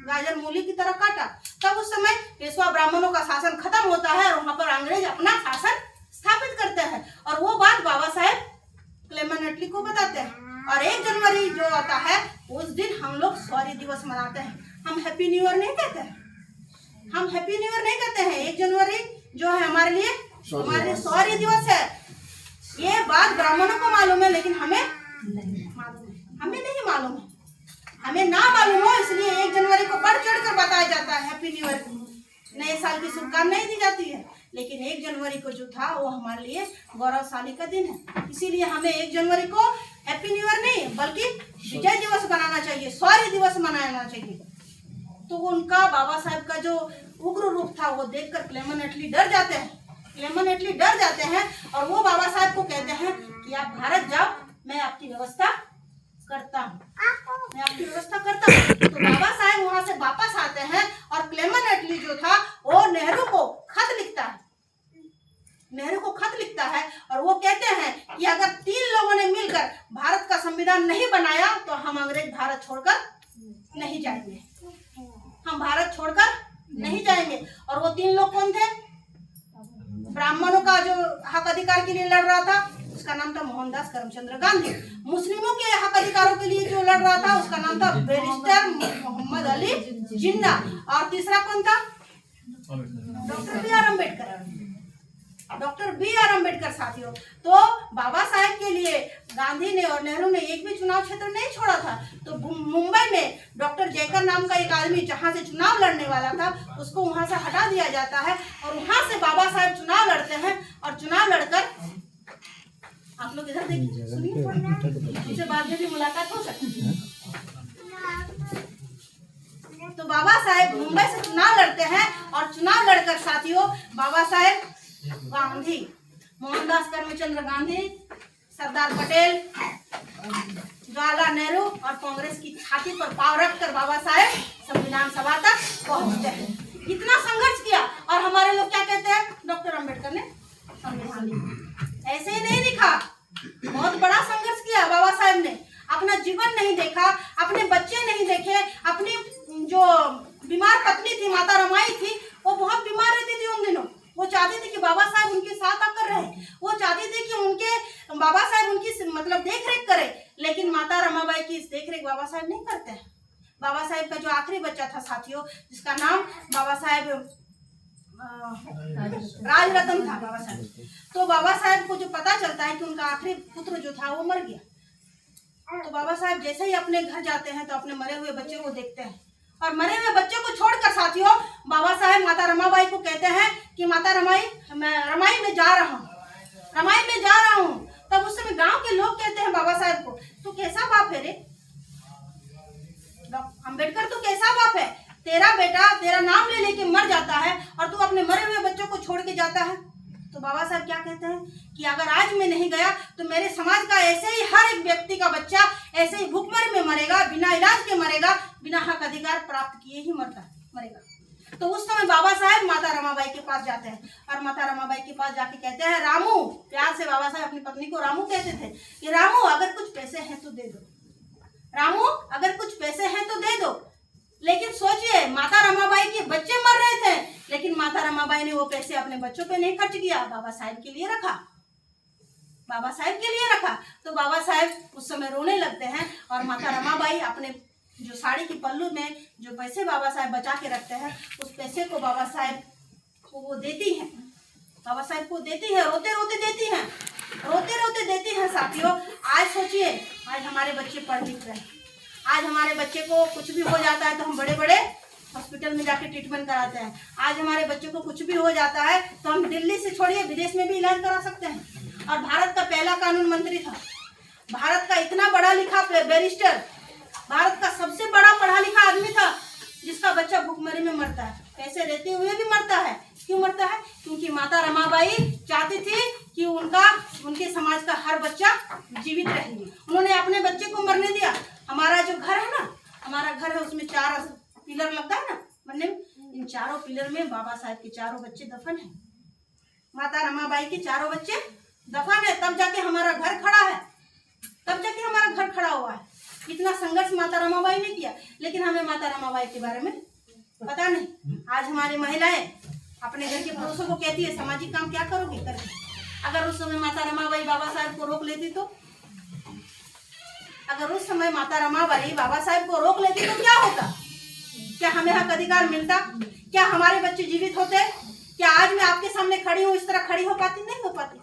गाजर मूली की तरह काटा। तब उस समय पेशवा ब्राह्मणों का शासन खत्म होता है और वहां पर अंग्रेज अपना शासन स्थापित करते हैं। और वो बात बाबा साहेब क्लेमेंट एटली को बताते हैं। और 1 जनवरी जो आता है, उस दिन हम लोग शौर्य दिवस मनाते हैं। हम हैप्पी न्यू ईयर नहीं कहते हैं, हम हैप्पी न्यू ईयर नहीं कहते हैं। 1 जनवरी जो है हमारे लिए शौर्य दिवस है। ये बात ब्राह्मणों को मालूम है, लेकिन हमें नहीं मालूम है। हमें ना मालूम हो इसलिए 1 जनवरी को बढ़ चढ़ कर बताया जाता है। हैप्पी न्यू ईयर, नए साल की शुभकामनाएं दी जाती है। लेकिन 1 जनवरी को जो था वो हमारे लिए गौरवशाली का दिन है। इसीलिए हमें 1 जनवरी को हैप्पी न्यू ईयर नहीं बल्कि विजय दिवस मनाना चाहिए, शौर्य दिवस मनाना चाहिए। तो उनका बाबा साहेब का जो उग्र रूप था वो देखकर क्लेमेंट एटली डर जाते हैं। क्लेमेंट एटली डर जाते हैं और वो बाबा साहेब को कहते हैं कि आप भारत जाओ, मैं आपकी व्यवस्था करता हूँ, मैं आपकी व्यवस्था करता हूँ। तो बाबा साहेब वहां से वापस आते हैं और क्लेमेंट एटली जो था वो नेहरू को खत लिखता है, नेहरू को खत लिखता है और वो कहते हैं कि अगर 3 लोगों ने मिलकर भारत का संविधान नहीं बनाया तो हम अंग्रेज भारत छोड़कर नहीं जाएंगे, हम भारत छोड़कर नहीं जाएंगे। और वो 3 लोग कौन थे, ब्राह्मणों का जो हक अधिकार के लिए लड़ रहा था उसका नाम था मोहनदास करमचंद्र गांधी। मुस्लिमों के हक अधिकारों के लिए जो लड़ रहा था उसका नाम था बैरिस्टर मोहम्मद अली जिन्ना। और तीसरा कौन था, डॉक्टर बी आर अम्बेडकर साथियों। तो बाबा साहेब के लिए गांधी ने और नेहरू ने एक भी चुनाव क्षेत्र नहीं छोड़ा था। तो मुंबई में डॉक्टर जयकर नाम का एक आदमी जहां से चुनाव लड़ने वाला था उसको वहां से हटा दिया जाता है और वहां से बाबा साहेब चुनाव लड़ते हैं। और चुनाव लड़कर, आप लोग इधर देखिए, सुनिए, उनसे बाद में भी मुलाकात हो सकती है। तो बाबा साहेब मुंबई से चुनाव लड़ते हैं और चुनाव लड़कर साथियों बाबा साहेब गांधी, मोहनदास करमचंद्र गांधी, सरदार पटेल, जवाहरलाल नेहरू और कांग्रेस की छाती पर पांव रखकर बाबा साहेब संविधान सभा तक पहुंचते हैं। इतना संघर्ष किया और हमारे लोग क्या कहते हैं, डॉक्टर अम्बेडकर ने संविधान लिखा। ऐसे ही नहीं लिखा, बहुत बड़ा संघर्ष किया बाबा साहेब ने। अपना जीवन नहीं देखा, अपने बच्चे नहीं देखे, अपनी जो बीमार पत्नी थी माता रमाई थी वो बहुत बीमार रहती थी उन दिनों। वो चाहती थी कि बाबा साहेब उनके साथ आकर रहे, वो चाहती थी कि उनके बाबा साहेब उनकी मतलब देख रेख करे, लेकिन माता रमाबाई की इस देख रेख बाबा साहेब नहीं करते हैं। बाबा साहेब का जो आखिरी बच्चा था साथियों, जिसका नाम बाबा साहेब राजरत्न था बाबा साहेब, तो बाबा साहेब को जो पता चलता है कि उनका आखिरी पुत्र जो था वो मर गया। तो बाबा साहेब जैसे ही अपने घर जाते हैं तो अपने मरे हुए बच्चे को देखते हैं और मरे हुए बच्चे को छोड़कर साथियों बाबा साहेब माता रमाबाई को कहते हैं कि माता रमाई, मैं रमाई में जा रहा हूँ, रमाई में जा रहा हूँ। तब उस समय गांव बाप है रे? अम्बेडकर तो कैसा बाप है? तेरा बेटा तेरा नाम ले लेके मर जाता है और तू अपने मरे हुए बच्चों को छोड़ के जाता है। तो बाबा साहब क्या कहते हैं कि अगर आज मैं नहीं गया तो मेरे समाज का ऐसे ही हर एक व्यक्ति का बच्चा ऐसे ही भूखमरी में मरेगा, बिना इलाज के मरेगा, बिना हक अधिकार प्राप्त किए ही मरेगा। तो उस समय बाबा साहब माता रमाबाई के पास जाते हैं और माता रमाबाई के पास जाके कहते हैं, रामू, प्यार से बाबा साहब अपनी पत्नी को रामू कहते थे कि रामू अगर कुछ पैसे हैं तो दे दो, रामू अगर कुछ पैसे हैं तो दे दो। लेकिन सोचिए, माता रमाबाई के बच्चे मर रहे थे, लेकिन माता रमाबाई ने वो पैसे अपने बच्चों पे नहीं खर्च किया, बाबा साहब के लिए रखा, बाबा साहब के लिए रखा। तो बाबा साहब उस समय रोने लगते हैं और माता रमाबाई अपने जो साड़ी की पल्लू में जो पैसे बाबा साहब बचा के रखते हैं, उस पैसे को बाबा साहब को वो देती हैं, बाबा साहब को देती है, रोते रोते देती हैं, रोते रोते देती हैं। साथियों, आज सोचिए, आज हमारे बच्चे पढ़ लिख रहे हैं, आज हमारे बच्चे को कुछ भी हो जाता है तो हम बड़े बड़े हॉस्पिटल में जाके ट्रीटमेंट कराते हैं। आज हमारे बच्चे को कुछ भी हो जाता है तो हम दिल्ली से छोड़िए विदेश में भी इलाज करा सकते हैं। और भारत का पहला कानून मंत्री था, भारत का इतना बड़ा लिखा बैरिस्टर, भारत का सबसे बड़ा पढ़ा लिखा आदमी था, जिसका बच्चा भूखमरी में मरता है, पैसे रहते हुए भी मरता है। क्यों मरता है? क्योंकि माता रमाबाई चाहती थी कि उनके समाज का हर बच्चा जीवित रहेंगे। उन्होंने अपने बच्चे को मरने दिया। हमारा जो घर है ना, हमारा घर है, उसमें 4 पिलर लगता है ना बनने में, इन 4 पिलर में बाबा साहब के 4 बच्चे दफन है, माता रमाबाई के 4 बच्चे दफन है। तब जाके हमारा घर खड़ा है, तब जाके हमारा घर खड़ा हुआ है। इतना संघर्ष माता रमाबाई ने किया, लेकिन हमें माता रमाबाई के बारे में पता नहीं। आज हमारी महिलाएं अपने घर के पुरुषों को कहती है, सामाजिक काम क्या करोगी करके। अगर उस समय माता रमाबाई बाबा साहब को रोक लेती तो, अगर उस समय माता रमाबाई बाबा साहब को रोक लेती तो क्या होता? क्या हमें हक अधिकार मिलता? क्या हमारे बच्चे जीवित होते? क्या आज मैं आपके सामने खड़ी हूँ, इस तरह खड़ी हो पाती? नहीं हो पाती।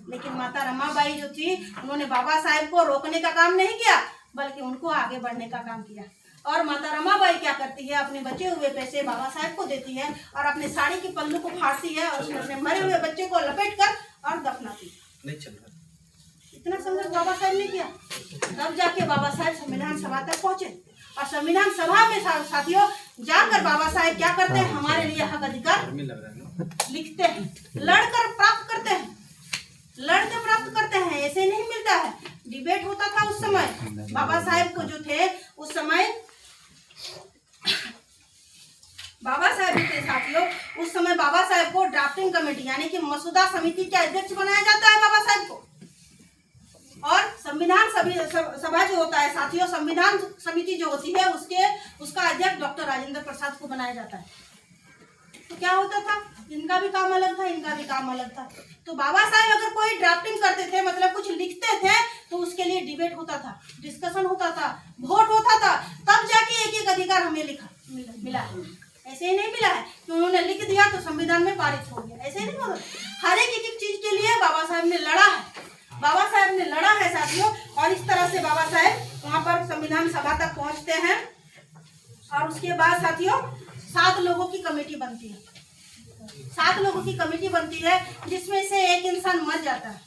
लेकिन माता रमाबाई जो थी, उन्होंने बाबा साहब को रोकने का काम नहीं किया, बल्कि उनको आगे बढ़ने का काम किया। और माता रमाबाई क्या करती है, अपने बचे हुए पैसे बाबा साहब को देती है और अपने साड़ी के पल्लू को फाड़ती है और उसमें अपने मरे हुए बच्चे को लपेट कर और दफनाती है। नहीं चल रहा। इतना संघर्ष बाबा साहब ने किया, तब जाके बाबा साहब संविधान सभा तक पहुंचे। और संविधान सभा में साथियों जाकर बाबा साहब क्या करते हैं, हमारे लिए हक अधिकार लिखते हैं, लड़कर प्राप्त करते हैं, लड़कर प्राप्त करते हैं। ऐसे नहीं मिलता है। डिबेट होता था उस समय, बाबा साहब को जो थे उस समय बाबा साहब थे साथियों, उस समय बाबा साहब को ड्राफ्टिंग कमेटी यानी कि मसौदा समिति के अध्यक्ष बनाया जाता है बाबा साहब को। और संविधान सभा जो होता है साथियों, संविधान समिति जो होती है उसका अध्यक्ष डॉक्टर राजेंद्र प्रसाद को बनाया जाता है। तो क्या होता था, इनका भी काम अलग था, इनका भी काम अलग था। तो बाबा साहब अगर कोई ड्राफ्टिंग करते थे, मतलब कुछ लिखते थे, तो उसके लिए डिबेट होता था, डिस्कशन होता था, वोट होता था, तब जाके एक एक अधिकार हमें मिला। ऐसे ही नहीं मिला है कि उन्होंने लिख दिया तो संविधान में पारित हो गया, ऐसे नहीं होता। हर एक चीज के लिए बाबा साहब ने लड़ा है, बाबा साहब ने लड़ा है साथियों। और इस तरह से बाबा साहब वहाँ पर संविधान सभा तक पहुँचते हैं। और उसके बाद साथियों 7 लोगों की कमेटी बनती है, 7 लोगों की कमेटी बनती है, जिसमें से एक इंसान मर जाता है,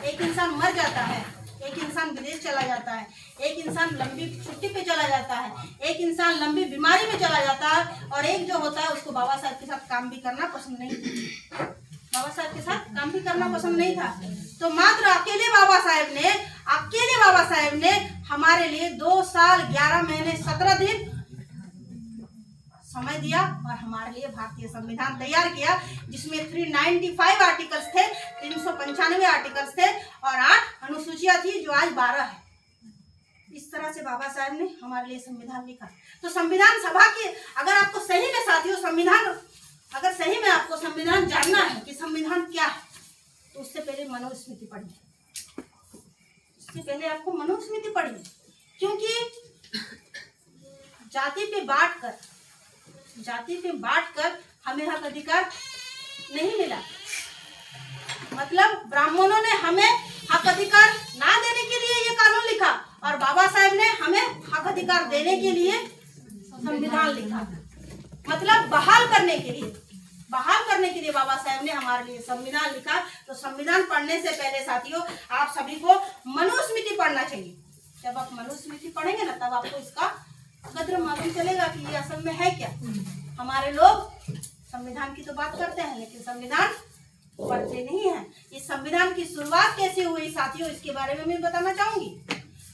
एक इंसान मर जाता है, एक इंसान विदेश चला जाता है, एक इंसान लंबी छुट्टी पे चला जाता है, एक इंसान लंबी बीमारी में चला जाता है, और एक जो होता है उसको बाबा साहब के साथ काम भी करना पसंद नहीं था, बाबा साहब के साथ काम भी करना पसंद नहीं था। तो मात्र अकेले बाबा साहब ने हमारे लिए 2 साल 11 महीने 17 दिन समय दिया और हमारे लिए भारतीय संविधान तैयार किया, जिसमें 395 आर्टिकल्स थे, 395 आर्टिकल्स थे और 8 अनुसूचियां थी, जो आज 12 है। इस तरह से बाबा साहब ने हमारे लिए संविधान लिखा। तो संविधान सभा की अगर आपको सही में साथियों अगर सही में आपको संविधान जानना है कि संविधान क्या है, तो उससे पहले मनुस्मृति पढ़िए, उससे पहले आपको मनुस्मृति पढ़िए। क्योंकि जाति पे बांटकर हमें हक अधिकार नहीं मिला, मतलब ब्राह्मणों ने हमें हक अधिकार ना देने के लिए ये कानून लिखा और बाबा साहब ने हमें हक अधिकार देने के लिए संविधान लिखा, मतलब बहाल करने के लिए बाबा साहब ने हमारे लिए संविधान लिखा। तो संविधान पढ़ने से पहले साथियों आप सभी को मनुस्मृति पढ़ना चाहिए। जब आप मनुस्मृति पढ़ेंगे ना तब आपको इसका कद्र मालूम चलेगा कि ये असल में है क्या। हमारे लोग संविधान की तो बात करते हैं लेकिन संविधान पढ़ते नहीं है। इस संविधान की शुरुआत कैसे हुई साथियों, इसके बारे में मैं बताना चाहूंगी।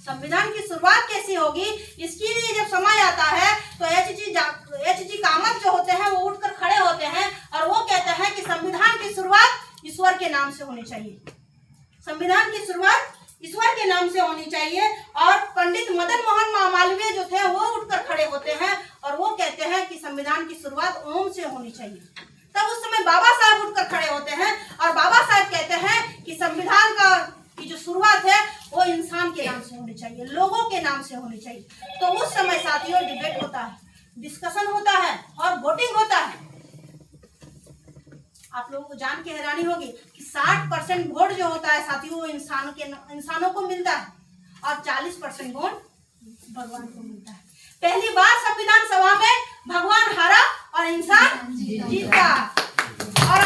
संविधान की शुरुआत कैसी होगी, इसके लिए जब समय आता है तो एच.जी. कामत जो होते हैं वो उठकर खड़े होते हैं और वो कहते हैं कि संविधान की शुरुआत ईश्वर के नाम से होनी चाहिए। संविधान की शुरुआत ईश्वर के नाम से होनी चाहिए। और पंडित मदन मोहन मालवीय जो थे वो उठकर खड़े होते हैं और वो कहते हैं कि संविधान की शुरुआत ओम से होनी चाहिए। तब उस समय बाबा साहब उठकर खड़े होते हैं और बाबा साहब कहते हैं कि संविधान की जो शुरुआत है वो इंसान के नाम से होनी चाहिए, लोगों के नाम से होनी चाहिए। तो उस समय साथियों डिबेट होता है, डिस्कशन होता है और वोटिंग होता है। आप लोगों को जान के हैरानी होगी कि 60% वोट जो होता है साथियों वो इंसानों को मिलता है और 40% वोट भगवान को मिलता है। पहली बार संविधान सभा में भगवान हारा और इंसान जीता। और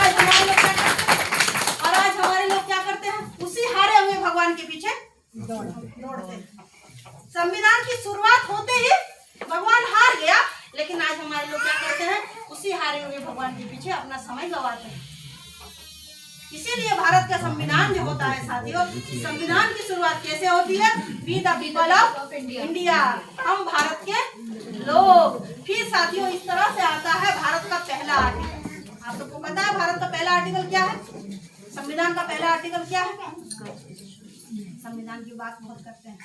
आज हमारे लोग क्या करते हैं, उसी हारे हुए भगवान के पीछे दौड़ते हैं। संविधान की शुरुआत होते ही भगवान हार गया, लेकिन आज हमारे लोग क्या करते हैं, उसी हारे हुए भगवान के पीछे अपना समय गंवाते हैं। इसीलिए भारत का संविधान जो होता है साथियों, संविधान की शुरुआत कैसे होती है, we the people of India, हम भारत के लोग। फिर साथियों इस तरह से आता है भारत का पहला आर्टिकल। आप लोग को पता है भारत का पहला आर्टिकल क्या है, संविधान का पहला आर्टिकल क्या है। संविधान की बात बहुत करते हैं,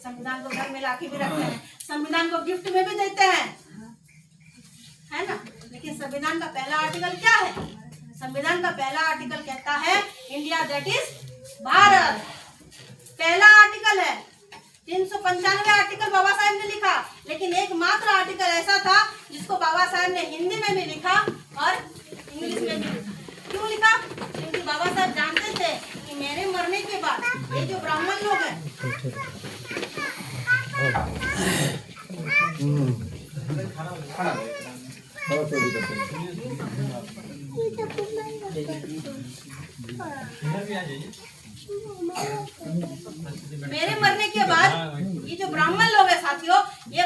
संविधान को घर में लाके भी रखते हैं, संविधान को गिफ्ट में भी देते हैं, है ना। लेकिन संविधान का पहला आर्टिकल क्या है, संविधान का पहला आर्टिकल कहता है इंडिया दैट इज भारत। पहला आर्टिकल है। 395 आर्टिकल बाबा साहब ने लिखा, लेकिन एकमात्र आर्टिकल ऐसा था जिसको बाबा साहब ने हिंदी में भी लिखा और इंग्लिश में भी लिखा। क्यों लिखा, क्योंकि बाबा साहब जानते थे कि मेरे मरने के बाद ये जो ब्राह्मण लोग हैं मेरे मरने के बाद ये जो ब्राह्मण लोग हैं साथियों, ये